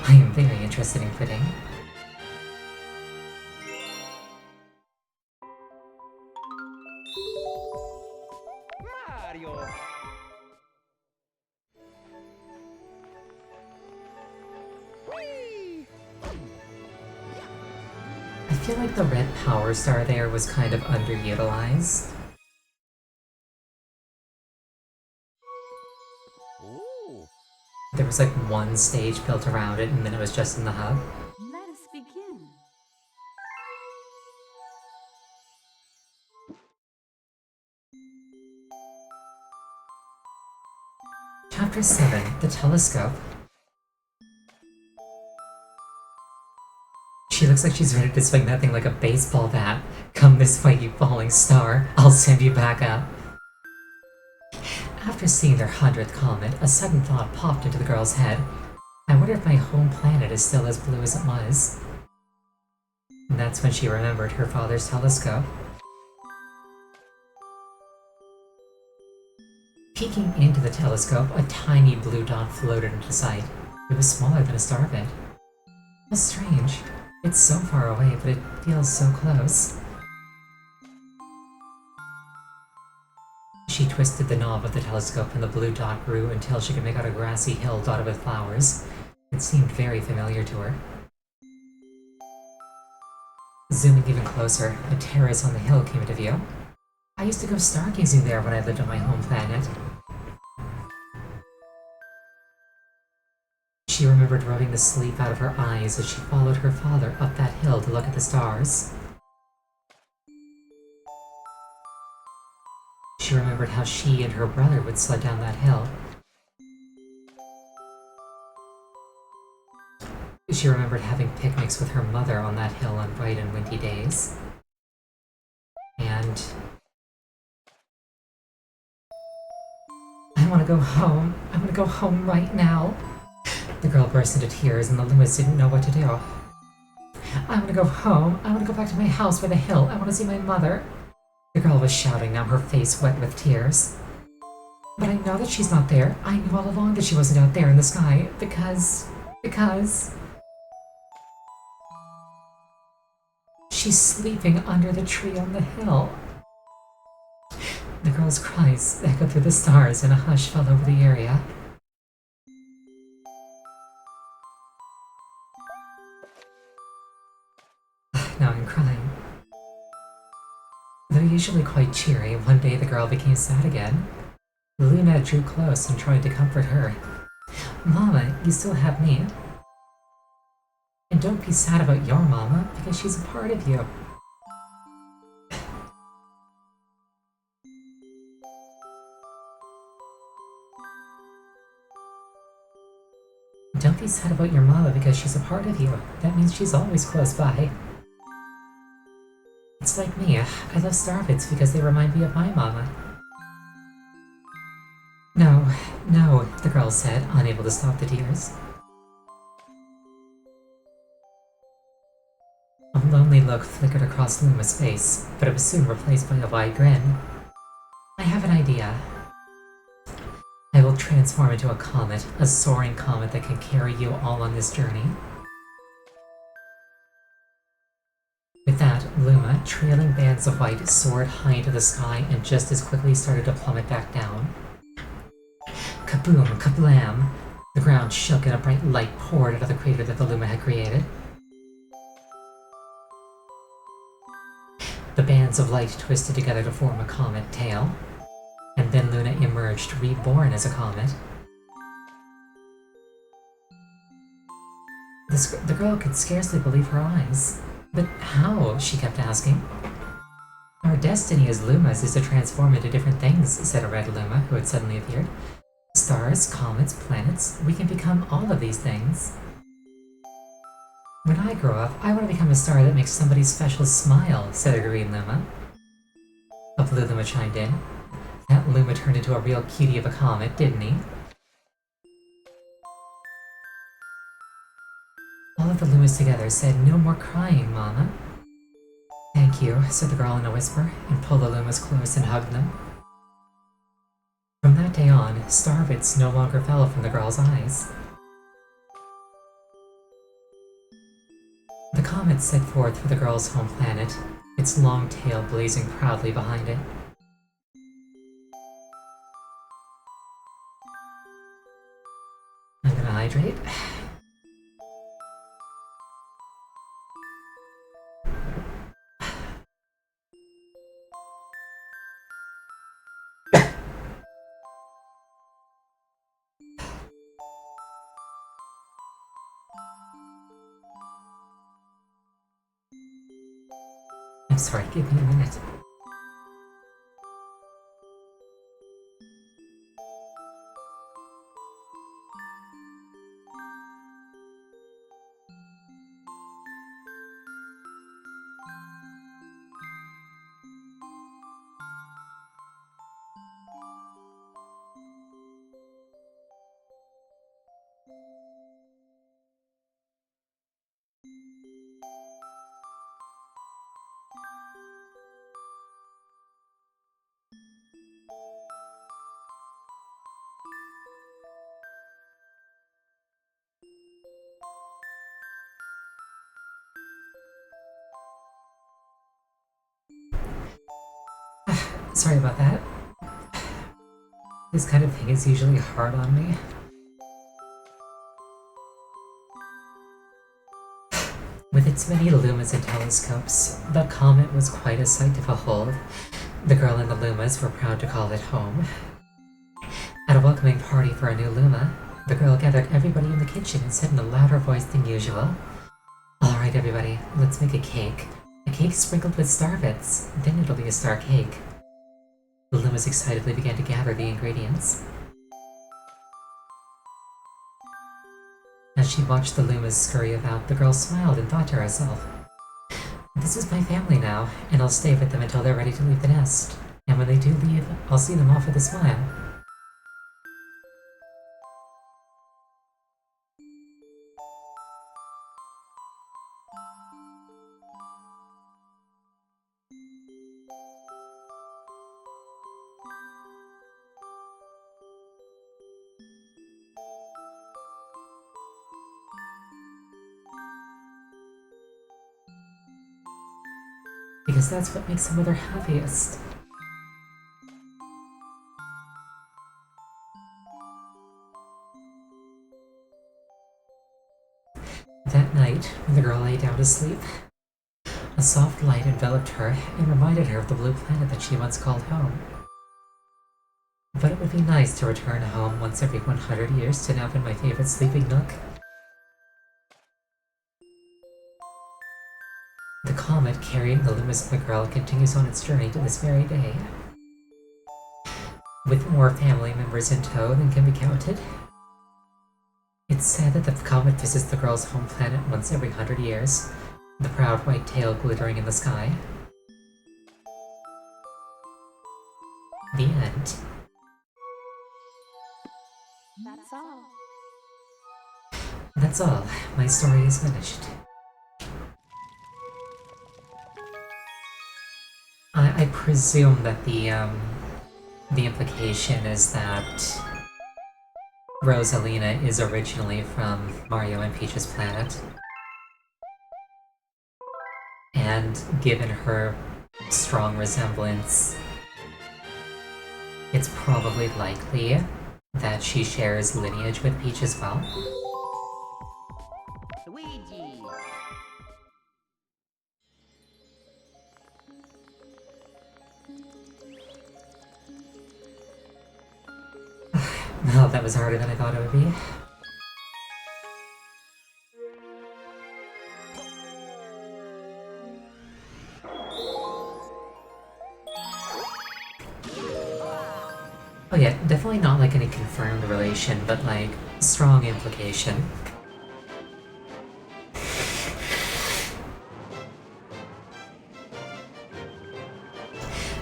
I am very interested in quitting. Mario! I feel like the red power star there was kind of underutilized. Ooh. There was like one stage built around it and then it was just in the hub. Let us begin. Chapter 7, The Telescope. She looks like she's ready to swing that thing like a baseball bat. Come this way, you falling star. I'll send you back up. After seeing their 100th comet, a sudden thought popped into the girl's head. I wonder if my home planet is still as blue as it was. And that's when she remembered her father's telescope. Peeking into the telescope, a tiny blue dot floated into sight. It was smaller than a star bit. How strange. It's so far away, but it feels so close. She twisted the knob of the telescope and the blue dot grew until she could make out a grassy hill dotted with flowers. It seemed very familiar to her. Zooming even closer, a terrace on the hill came into view. I used to go stargazing there when I lived on my home planet. She remembered rubbing the sleep out of her eyes as she followed her father up that hill to look at the stars. She remembered how she and her brother would sled down that hill. She remembered having picnics with her mother on that hill on bright and windy days. And I want to go home. I want to go home right now. The girl burst into tears and the Loomis didn't know what to do. I want to go home. I want to go back to my house by the hill. I want to see my mother. The girl was shouting, now her face wet with tears. But I know that she's not there. I knew all along that she wasn't out there in the sky, because... she's sleeping under the tree on the hill. The girl's cries echoed through the stars and a hush fell over the area. Now I'm crying. Though usually quite cheery, one day the girl became sad again. Luna drew close and tried to comfort her. Mama, you still have me. And don't be sad about your mama, because she's a part of you. Don't be sad about your mama because she's a part of you. That means she's always close by. It's like me. I love Starfits because they remind me of my mama. No, no, the girl said, unable to stop the tears. A lonely look flickered across Luma's face, but it was soon replaced by a wide grin. I have an idea. I will transform into a comet, a soaring comet that can carry you all on this journey. With that, Luma, trailing bands of white, soared high into the sky and just as quickly started to plummet back down. Kaboom, kablam! The ground shook and a bright light poured out of the crater that the Luma had created. The bands of light twisted together to form a comet tail, and then Luna emerged, reborn as a comet. The girl could scarcely believe her eyes. But how? She kept asking. Our destiny as Lumas is to transform into different things, said a red Luma who had suddenly appeared. Stars, comets, planets, we can become all of these things. When I grow up, I want to become a star that makes somebody special smile, said a green Luma. A blue Luma chimed in. That Luma turned into a real cutie of a comet, didn't he? All of the Lumas together said, "No more crying, Mama." Thank you, said the girl in a whisper, and pulled the Lumas close and hugged them. From that day on, Starfits no longer fell from the girl's eyes. The comet set forth for the girl's home planet, its long tail blazing proudly behind it. I'm gonna hydrate. I'm sorry, give me a minute. Sorry about that. This kind of thing is usually hard on me. With its many Lumas and telescopes, the comet was quite a sight to behold. The girl and the Lumas were proud to call it home. At a welcoming party for a new Luma, the girl gathered everybody in the kitchen and said in a louder voice than usual, "Alright everybody, let's make a cake. A cake sprinkled with Starfits, then it'll be a star cake." The Lumas excitedly began to gather the ingredients. As she watched the Lumas scurry about, the girl smiled and thought to herself, "This is my family now, and I'll stay with them until they're ready to leave the nest. And when they do leave, I'll see them off with a smile." Because that's what makes a mother happiest. That night, when the girl lay down to sleep, A soft light enveloped her and reminded her of the blue planet that she once called home. But it would be nice to return home once every 100 years to nap in my favorite sleeping nook. The comet carrying the Lumizard girl continues on its journey to this very day. With more family members in tow than can be counted. It's said that the comet visits the girl's home planet once every 100 years, the proud white tail glittering in the sky. The end. That's all. That's all. My story is finished. I presume that the implication is that Rosalina is originally from Mario and Peach's planet. And given her strong resemblance, it's probably likely that she shares lineage with Peach as well. Luigi. Well, that was harder than I thought it would be. Oh yeah, definitely not like any confirmed relation, but like strong implication.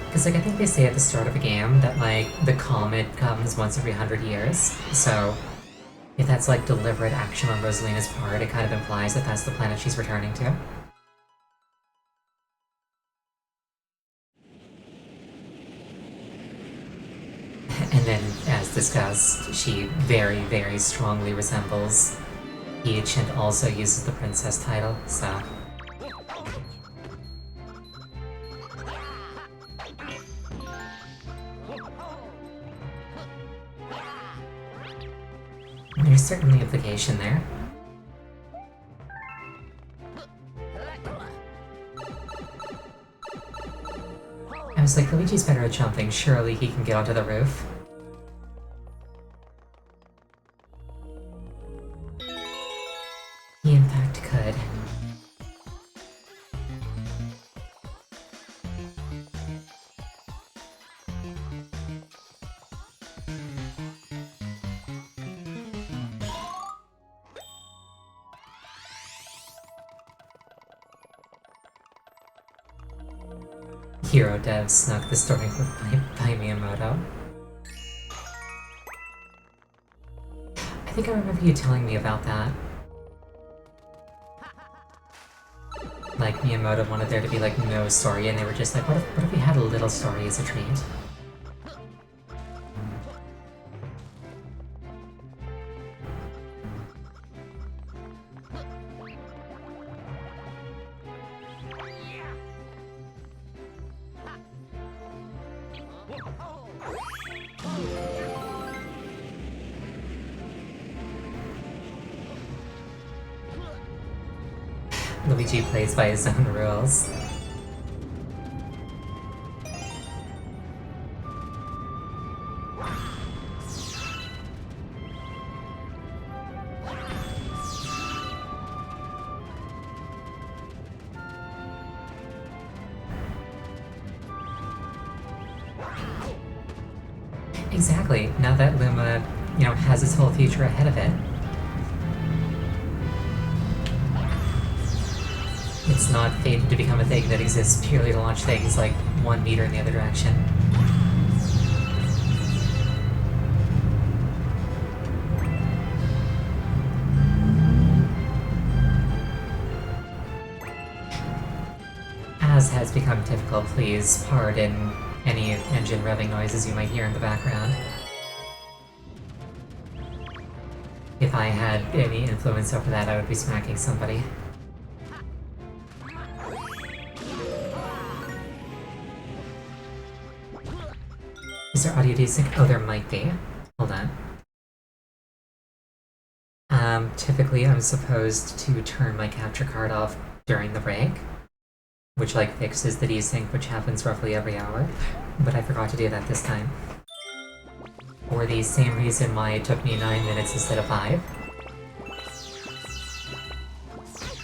Because like I think they say at the start of a game that like the comet comes once every 100 years, so if that's like deliberate action on Rosalina's part, it kind of implies that that's the planet she's returning to. And then, as discussed, she very, very strongly resembles Peach and also uses the princess title, so... There's certainly implication there. I was like, Luigi's better at jumping, surely he can get onto the roof. He in fact could. Hero Dev snuck the story by Miyamoto. I think I remember you telling me about that. Like, Miyamoto wanted there to be, like, no story, and they were just like, what if we had a little story as a treat? Luigi plays by his own rules. Exactly, now that Luma, you know, has his whole future ahead of it. It's not fated to become a thing that exists purely to launch things like 1 meter in the other direction. As has become typical, please pardon any engine revving noises you might hear in the background. If I had any influence over that, I would be smacking somebody. Is there audio desync? Oh, there might be. Hold on. Typically I'm supposed to turn my capture card off during the break, which like fixes the desync, which happens roughly every hour, but I forgot to do that this time. For the same reason why it took me 9 minutes instead of 5.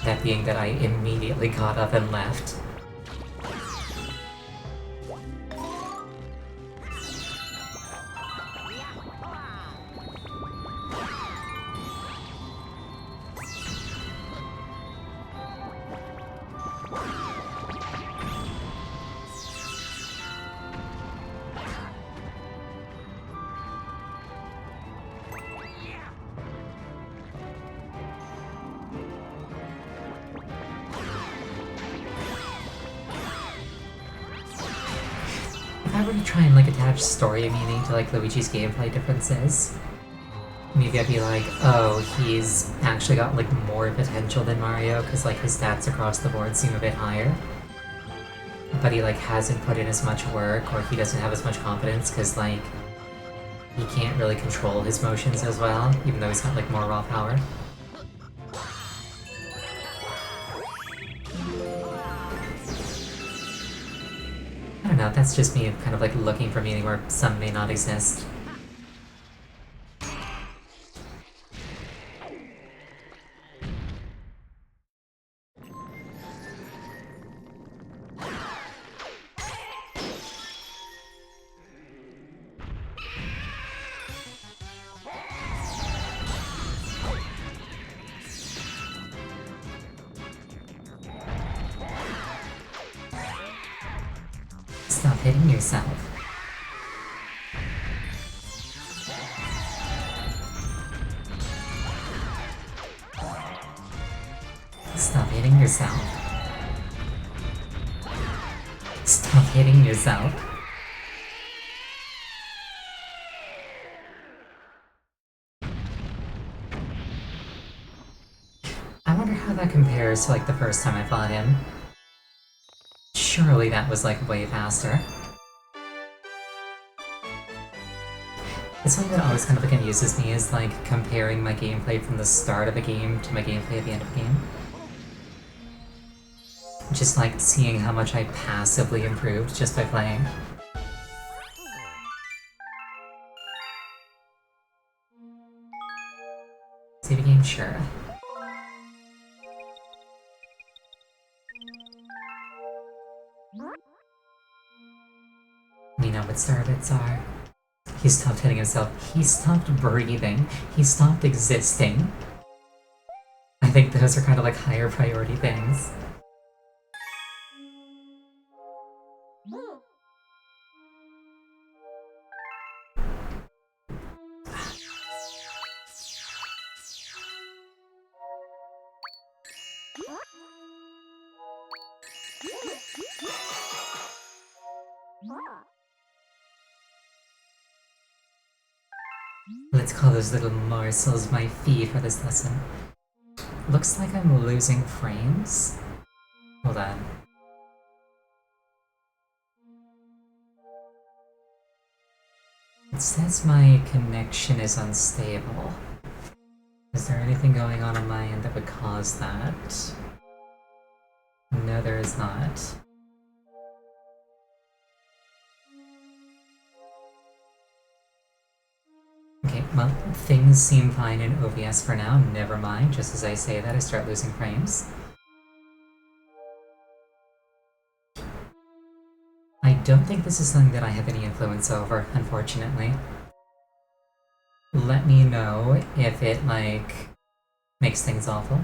That being that I immediately got up and left. If I were to try and like attach story meaning to like Luigi's gameplay differences, maybe I'd be like, oh, he's actually got like more potential than Mario because like his stats across the board seem a bit higher. But he like hasn't put in as much work, or he doesn't have as much confidence because like he can't really control his motions as well, even though he's got like more raw power. I don't know, that's just me kind of like looking for meaning where some may not exist. Stop hitting yourself. Stop hitting yourself. Stop hitting yourself. I wonder how that compares to like the first time I fought him. Surely that was like way faster. It's something that always kind of like amuses me is like comparing my gameplay from the start of a game to my gameplay at the end of a game. Just like seeing how much I passively improved just by playing. Save a game? Sure. We know what Starbits are. He stopped hitting himself. He stopped breathing. He stopped existing. I think those are kind of like higher priority things. Let's call those little morsels my feed for this lesson. Looks like I'm losing frames. Hold on. It says my connection is unstable. Is there anything going on my end that would cause that? No, there is not. Okay, well, things seem fine in OBS for now, never mind. Just as I say that, I start losing frames. I don't think this is something that I have any influence over, unfortunately. Let me know if it, like, makes things awful.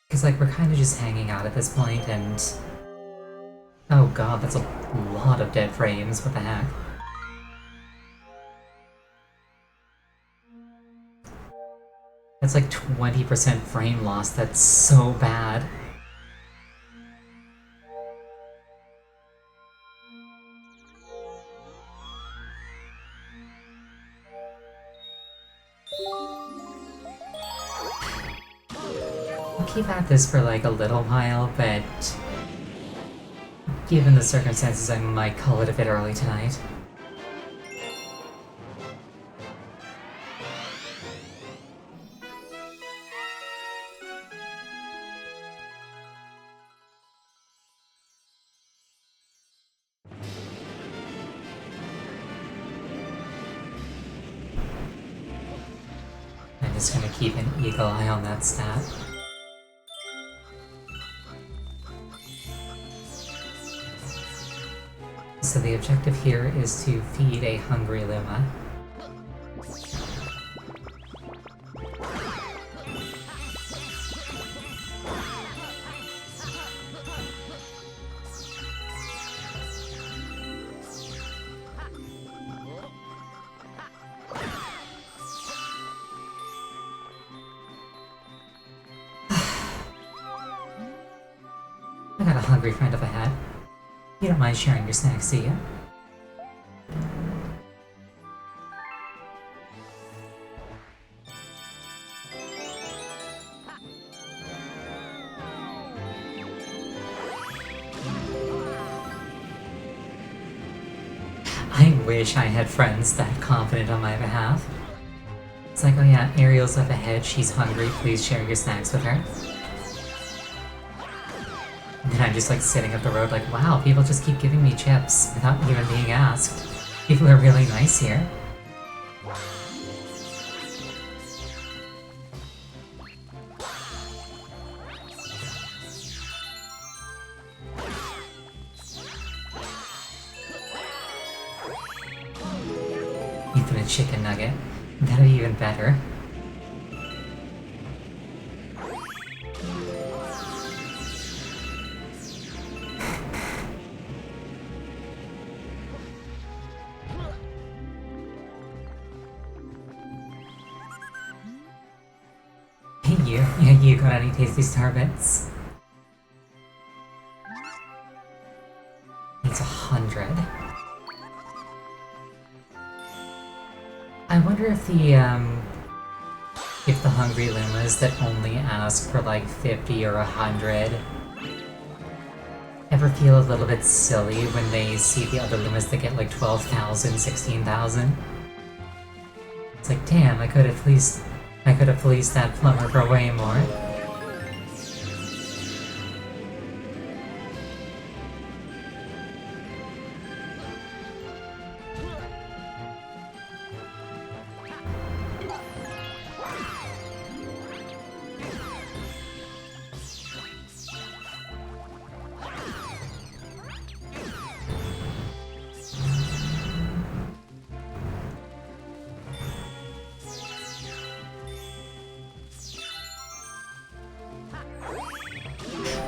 Because, like, we're kind of just hanging out at this point, and... oh god, that's a lot of dead frames, what the heck? That's like 20% frame loss, that's so bad. I'll keep at this for like a little while, but given the circumstances, I might call it a bit early tonight. just gonna keep an eagle eye on that stat. So the objective here is to feed a hungry Luma. I got a hungry friend up ahead. You don't mind sharing your snacks, do you? I wish I had friends that confident on my behalf. It's like, oh yeah, Ariel's up ahead, she's hungry, please share your snacks with her. And then I'm just like sitting up the road like, wow, people just keep giving me chips without even being asked. People are really nice here. Infinite chicken nugget. That'd be even better. Hey you got any tasty Starbits? It's 100. I wonder if the hungry Lumas that only ask for like 50 or 100 ever feel a little bit silly when they see the other Lumas that get like 12,000, 16,000. It's like, damn, I could have fleeced that plumber for way more.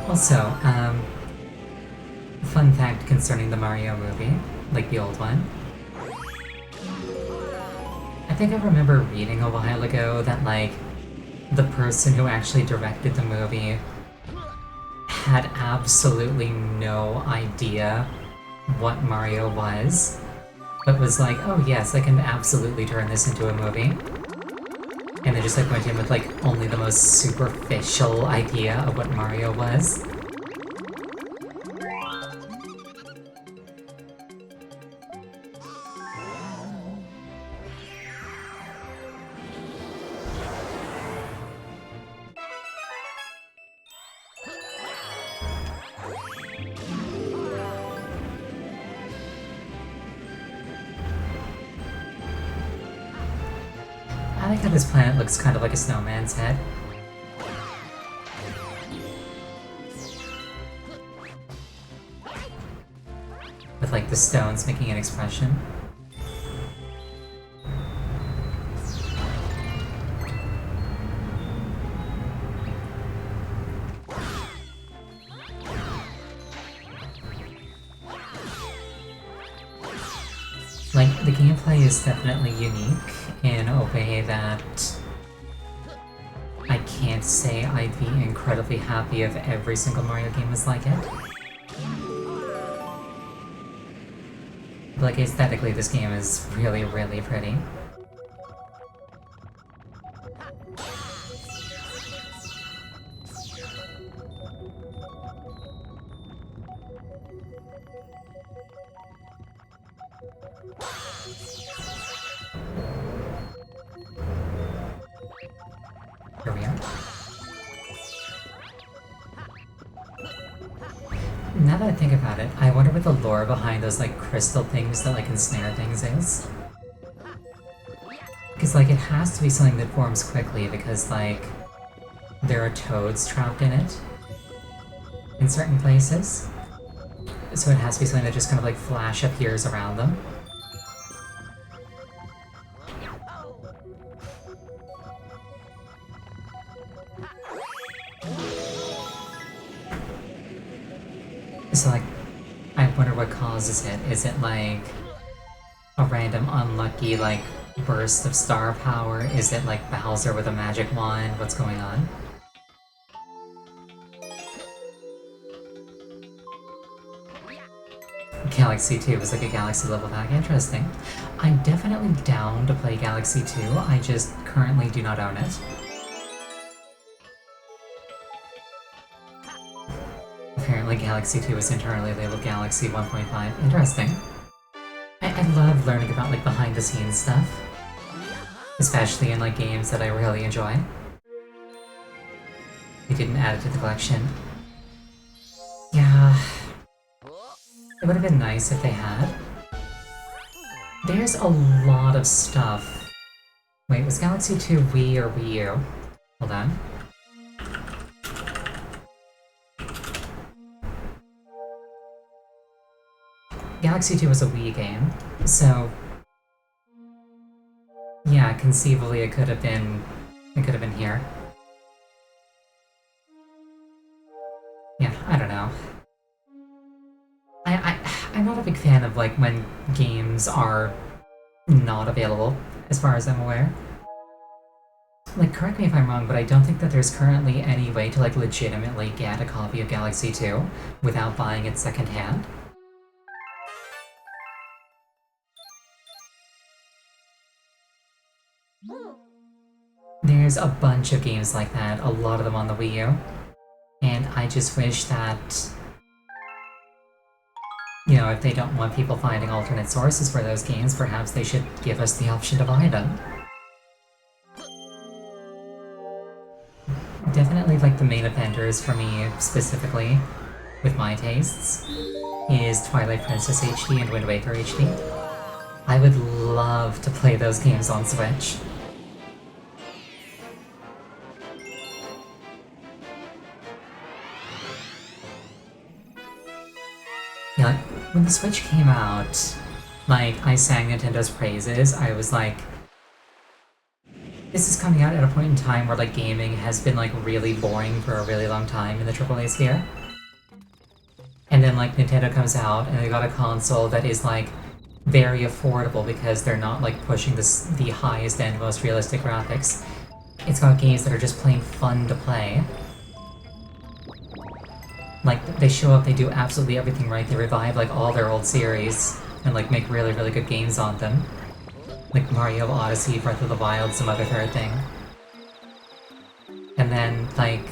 Also, fun fact concerning the Mario movie, like the old one. I think I remember reading a while ago that, like, the person who actually directed the movie had absolutely no idea what Mario was, but was like, oh yes, I can absolutely turn this into a movie. And they just like went in with like only the most superficial idea of what Mario was. I like how this planet looks kind of like a snowman's head. With like the stones making an expression. Like, the gameplay is definitely unique in a way that I can't say I'd be incredibly happy if every single Mario game was like it. But like, aesthetically, this game is really, really pretty. Here we are. Now that I think about it, I wonder what the lore behind those like crystal things that like ensnare things is. Because, like, it has to be something that forms quickly because, like, there are toads trapped in it in certain places. So it has to be something that just kind of, like, flash appears around them. So, like, I wonder what causes it. Is it, like, a random unlucky, like, burst of star power? Is it, like, Bowser with a magic wand? What's going on? Galaxy 2 was like a Galaxy level pack. Interesting. I'm definitely down to play Galaxy 2, I just currently do not own it. Apparently Galaxy 2 is internally labeled Galaxy 1.5. Interesting. I love learning about, like, behind-the-scenes stuff. Especially in, like, games that I really enjoy. They didn't add it to the collection. Yeah... It would have been nice if they had. There's a lot of stuff. Wait, was Galaxy 2 Wii or Wii U? Hold on. Galaxy 2 was a Wii game, so... Yeah, conceivably it could have been here. Yeah, I don't know. I'm not a big fan of, like, when games are not available, as far as I'm aware. Like, correct me if I'm wrong, but I don't think that there's currently any way to, like, legitimately get a copy of Galaxy 2 without buying it secondhand. There's a bunch of games like that, a lot of them on the Wii U, and I just wish that... You know, if they don't want people finding alternate sources for those games, perhaps they should give us the option to buy them. Definitely, like, the main offenders for me, specifically, with my tastes, is Twilight Princess HD and Wind Waker HD. I would love to play those games on Switch. Yeah, like, when the Switch came out, like, I sang Nintendo's praises. I was like, this is coming out at a point in time where, like, gaming has been, like, really boring for a really long time in the AAA sphere. And then, like, Nintendo comes out and they got a console that is, like, very affordable because they're not, like, pushing the highest end, most realistic graphics. It's got games that are just plain fun to play. Like, they show up, they do absolutely everything right, they revive, like, all their old series, and, like, make really, really good games on them. Like Mario Odyssey, Breath of the Wild, some other third thing. And then, like,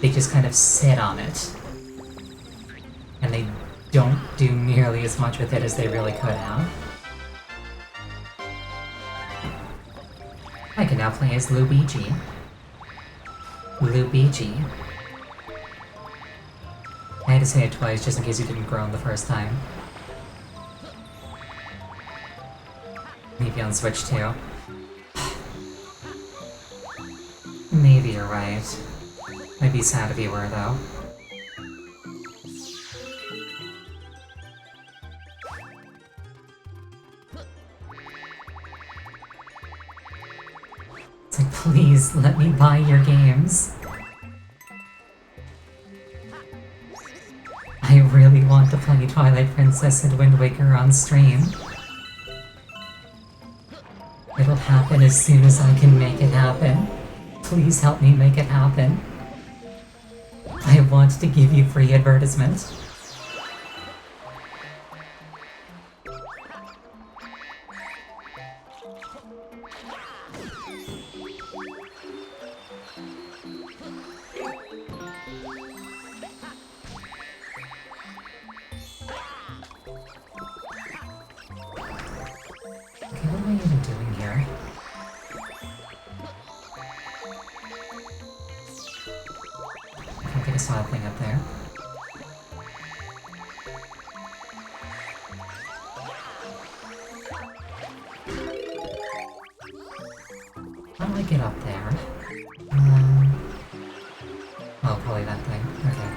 they just kind of sit on it. And they don't do nearly as much with it as they really could have. I can now play as Luigi. Luigi. I had to say it twice just in case you didn't groan the first time. Maybe on Switch too. Maybe you're right. I'd be sad if you were, though. It's like, please, let me buy your games. I really want to play Twilight Princess and Wind Waker on stream. It'll happen as soon as I can make it happen. Please help me make it happen. I want to give you free advertisement. Okay, what am I even doing here? Can I take a slide thing up there? get up there? Oh, probably that thing. Okay.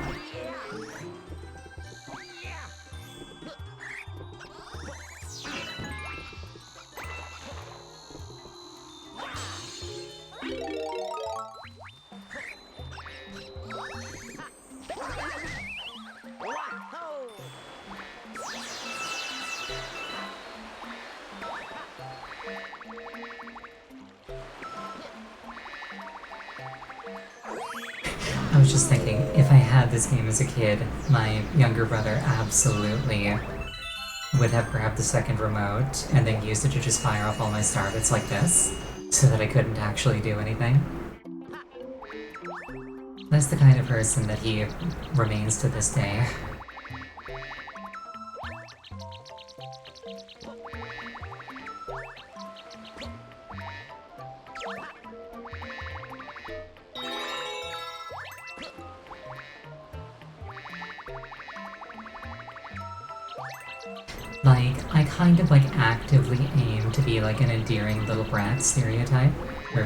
I was just thinking, if I had this game as a kid, my younger brother absolutely would have grabbed the second remote and then used it to just fire off all my star bits like this, so that I couldn't actually do anything. That's the kind of person that he remains to this day. Like, I kind of actively aim to be like an endearing little brat stereotype, or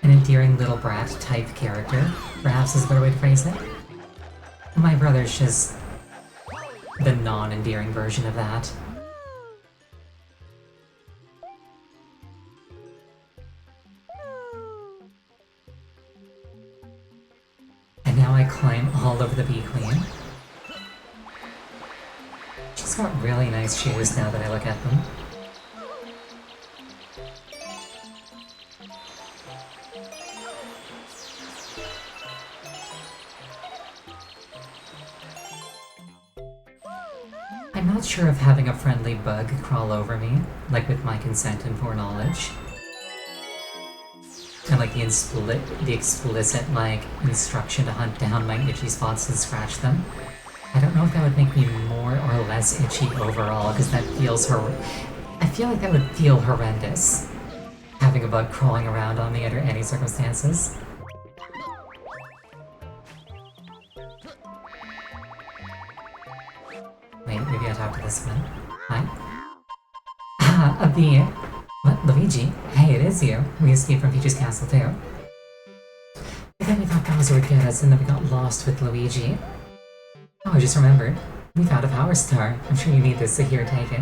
an endearing little brat type character, perhaps is a better way to phrase it. My brother's just the non-endearing version of that. And now I climb all over the Bee Queen. She's got really nice shoes now that I look at them. I'm not sure if having a friendly bug crawl over me, like with my consent and foreknowledge, and like the explicit instruction to hunt down my itchy spots and scratch them. I don't know if that would make me more or less itchy overall, because that feels I feel like that would feel horrendous, having a bug crawling around on me under any circumstances. Wait, maybe I'll talk to this one. Hi? Ah, a bee! What, Luigi? Hey, it is you. We escaped from Peach's castle too. But then we thought Bowser would get us, and then we got lost with Luigi. Oh, I just remembered. We found a power star. I'm sure you need this, so here, take it.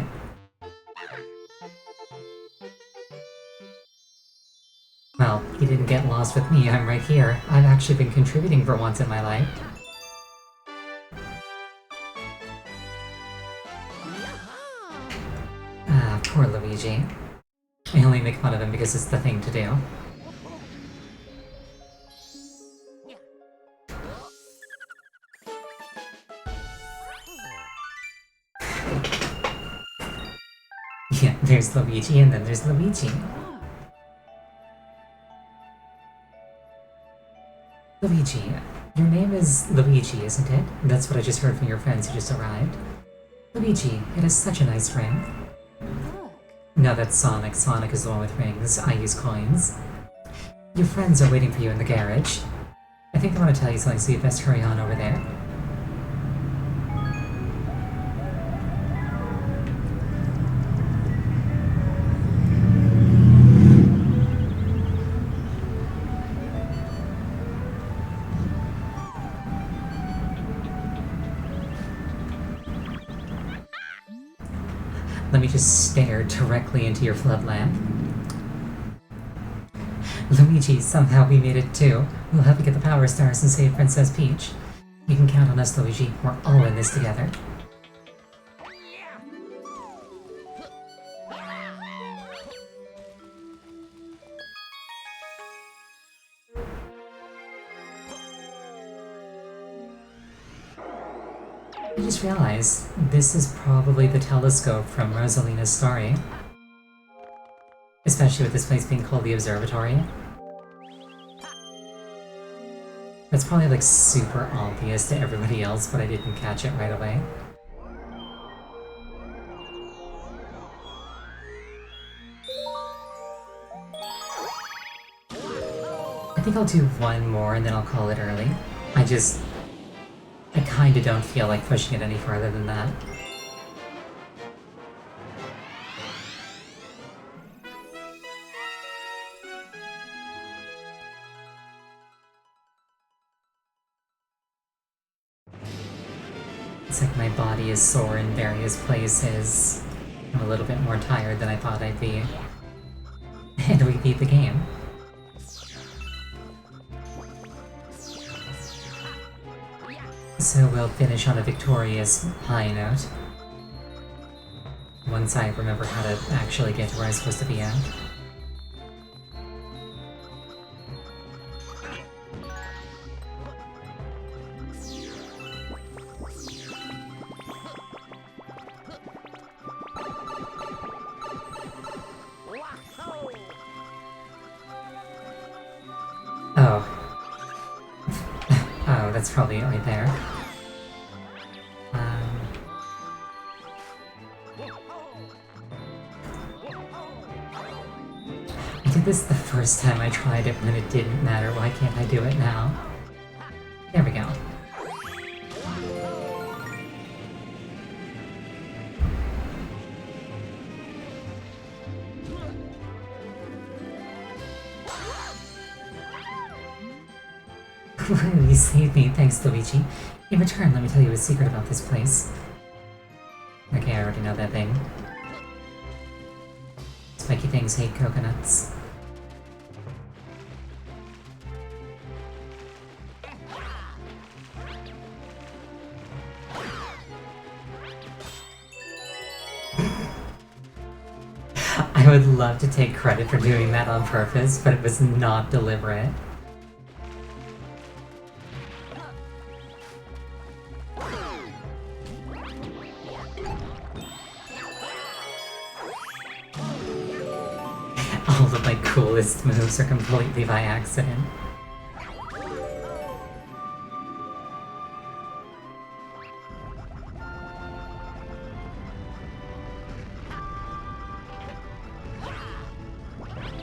Well, you didn't get lost with me, I'm right here. I've actually been contributing for once in my life. Ah, poor Luigi. I only make fun of him because it's the thing to do. Yeah, there's Luigi and then there's Luigi. Luigi, your name is Luigi, isn't it? That's what I just heard from your friends who just arrived. Luigi, it has such a nice ring. Look. No, that's Sonic. Sonic is the one with rings. I use coins. Your friends are waiting for you in the garage. I think they want to tell you something, so you best hurry on over there. Let me just stare directly into your flood lamp. Luigi, somehow we made it too. We'll help you get the power stars and save Princess Peach. You can count on us, Luigi. We're all in this together. I just realized this is probably the telescope from Rosalina's story. Especially with this place being called the Observatory. That's probably like super obvious to everybody else, but I didn't catch it right away. I think I'll do one more and then I'll call it early. I kinda don't feel like pushing it any further than that. Looks like my body is sore in various places. I'm a little bit more tired than I thought I'd be. And we beat the game. So we'll finish on a victorious high note. Once I remember how to actually get to where I'm supposed to be at. Oh. Oh, that's probably right there. I did this the first time I tried it when it didn't matter. Why can't I do it now? There we go. You saved me, thanks Luigi. In return, let me tell you a secret about this place. Okay, I already know that thing. Spiky things hate coconuts. I would love to take credit for doing that on purpose, but it was not deliberate. All of my coolest moves are completely by accident.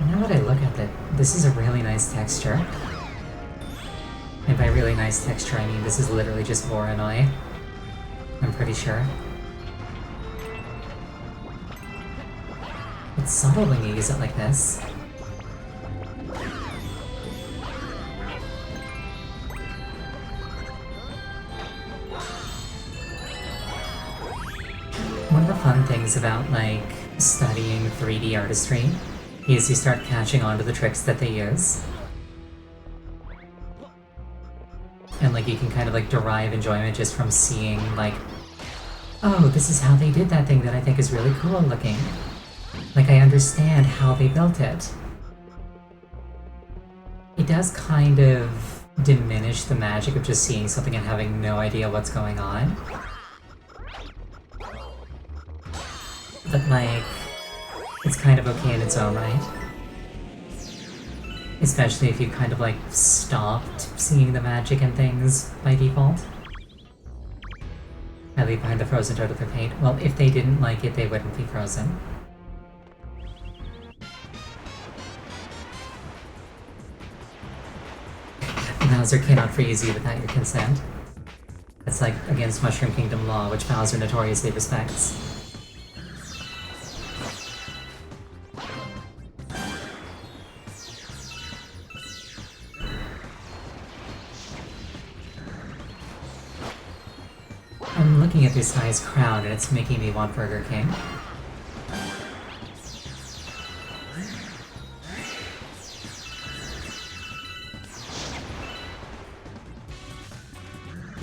Now that I look at it, this is a really nice texture. And by really nice texture, I mean this is literally just Voronoi. I'm pretty sure. It's subtle when you use it like this. One of the fun things about, like, studying 3D artistry is you start catching on to the tricks that they use. And, like, you can kind of, like, derive enjoyment just from seeing, like, oh, this is how they did that thing that I think is really cool looking. Like, I understand how they built it. It does kind of diminish the magic of just seeing something and having no idea what's going on. But, like, it's kind of okay in its own right. Especially if you kind of, like, stopped seeing the magic and things by default. I leave behind the frozen toad with their paint. Well, if they didn't like it, they wouldn't be frozen. Bowser cannot freeze you without your consent. That's like against Mushroom Kingdom law, which Bowser notoriously respects. I'm looking at this guy's crown and it's making me want Burger King.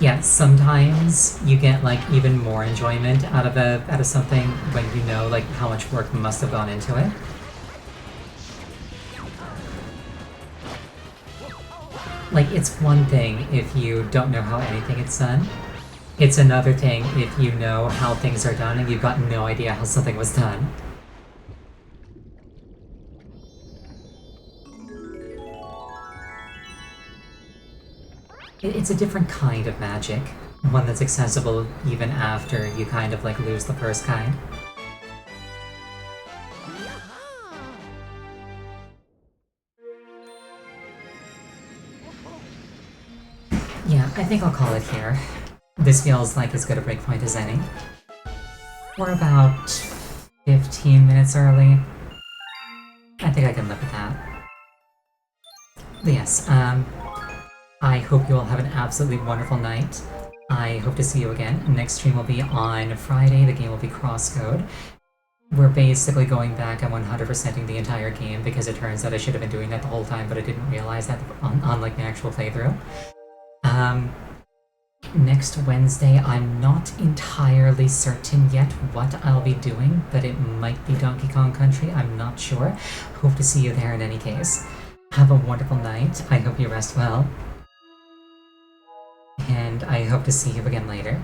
Yeah, sometimes you get like even more enjoyment out of something when you know like how much work must have gone into it. Like, it's one thing if you don't know how anything is done. It's another thing if you know how things are done and you've got no idea how something was done. It's a different kind of magic. One that's accessible even after you kind of like lose the first kind. Yeah, I think I'll call it here. This feels like as good a breakpoint as any. We're about 15 minutes early. I think I can live with that. But yes, I hope you all have an absolutely wonderful night. I hope to see you again. Next stream will be on Friday. The game will be Crosscode. We're basically going back and 100%ing the entire game because it turns out I should have been doing that the whole time, but I didn't realize that on like the actual playthrough. Next Wednesday, I'm not entirely certain yet what I'll be doing, but it might be Donkey Kong Country, I'm not sure. Hope to see you there in any case. Have a wonderful night, I hope you rest well. And I hope to see you again later.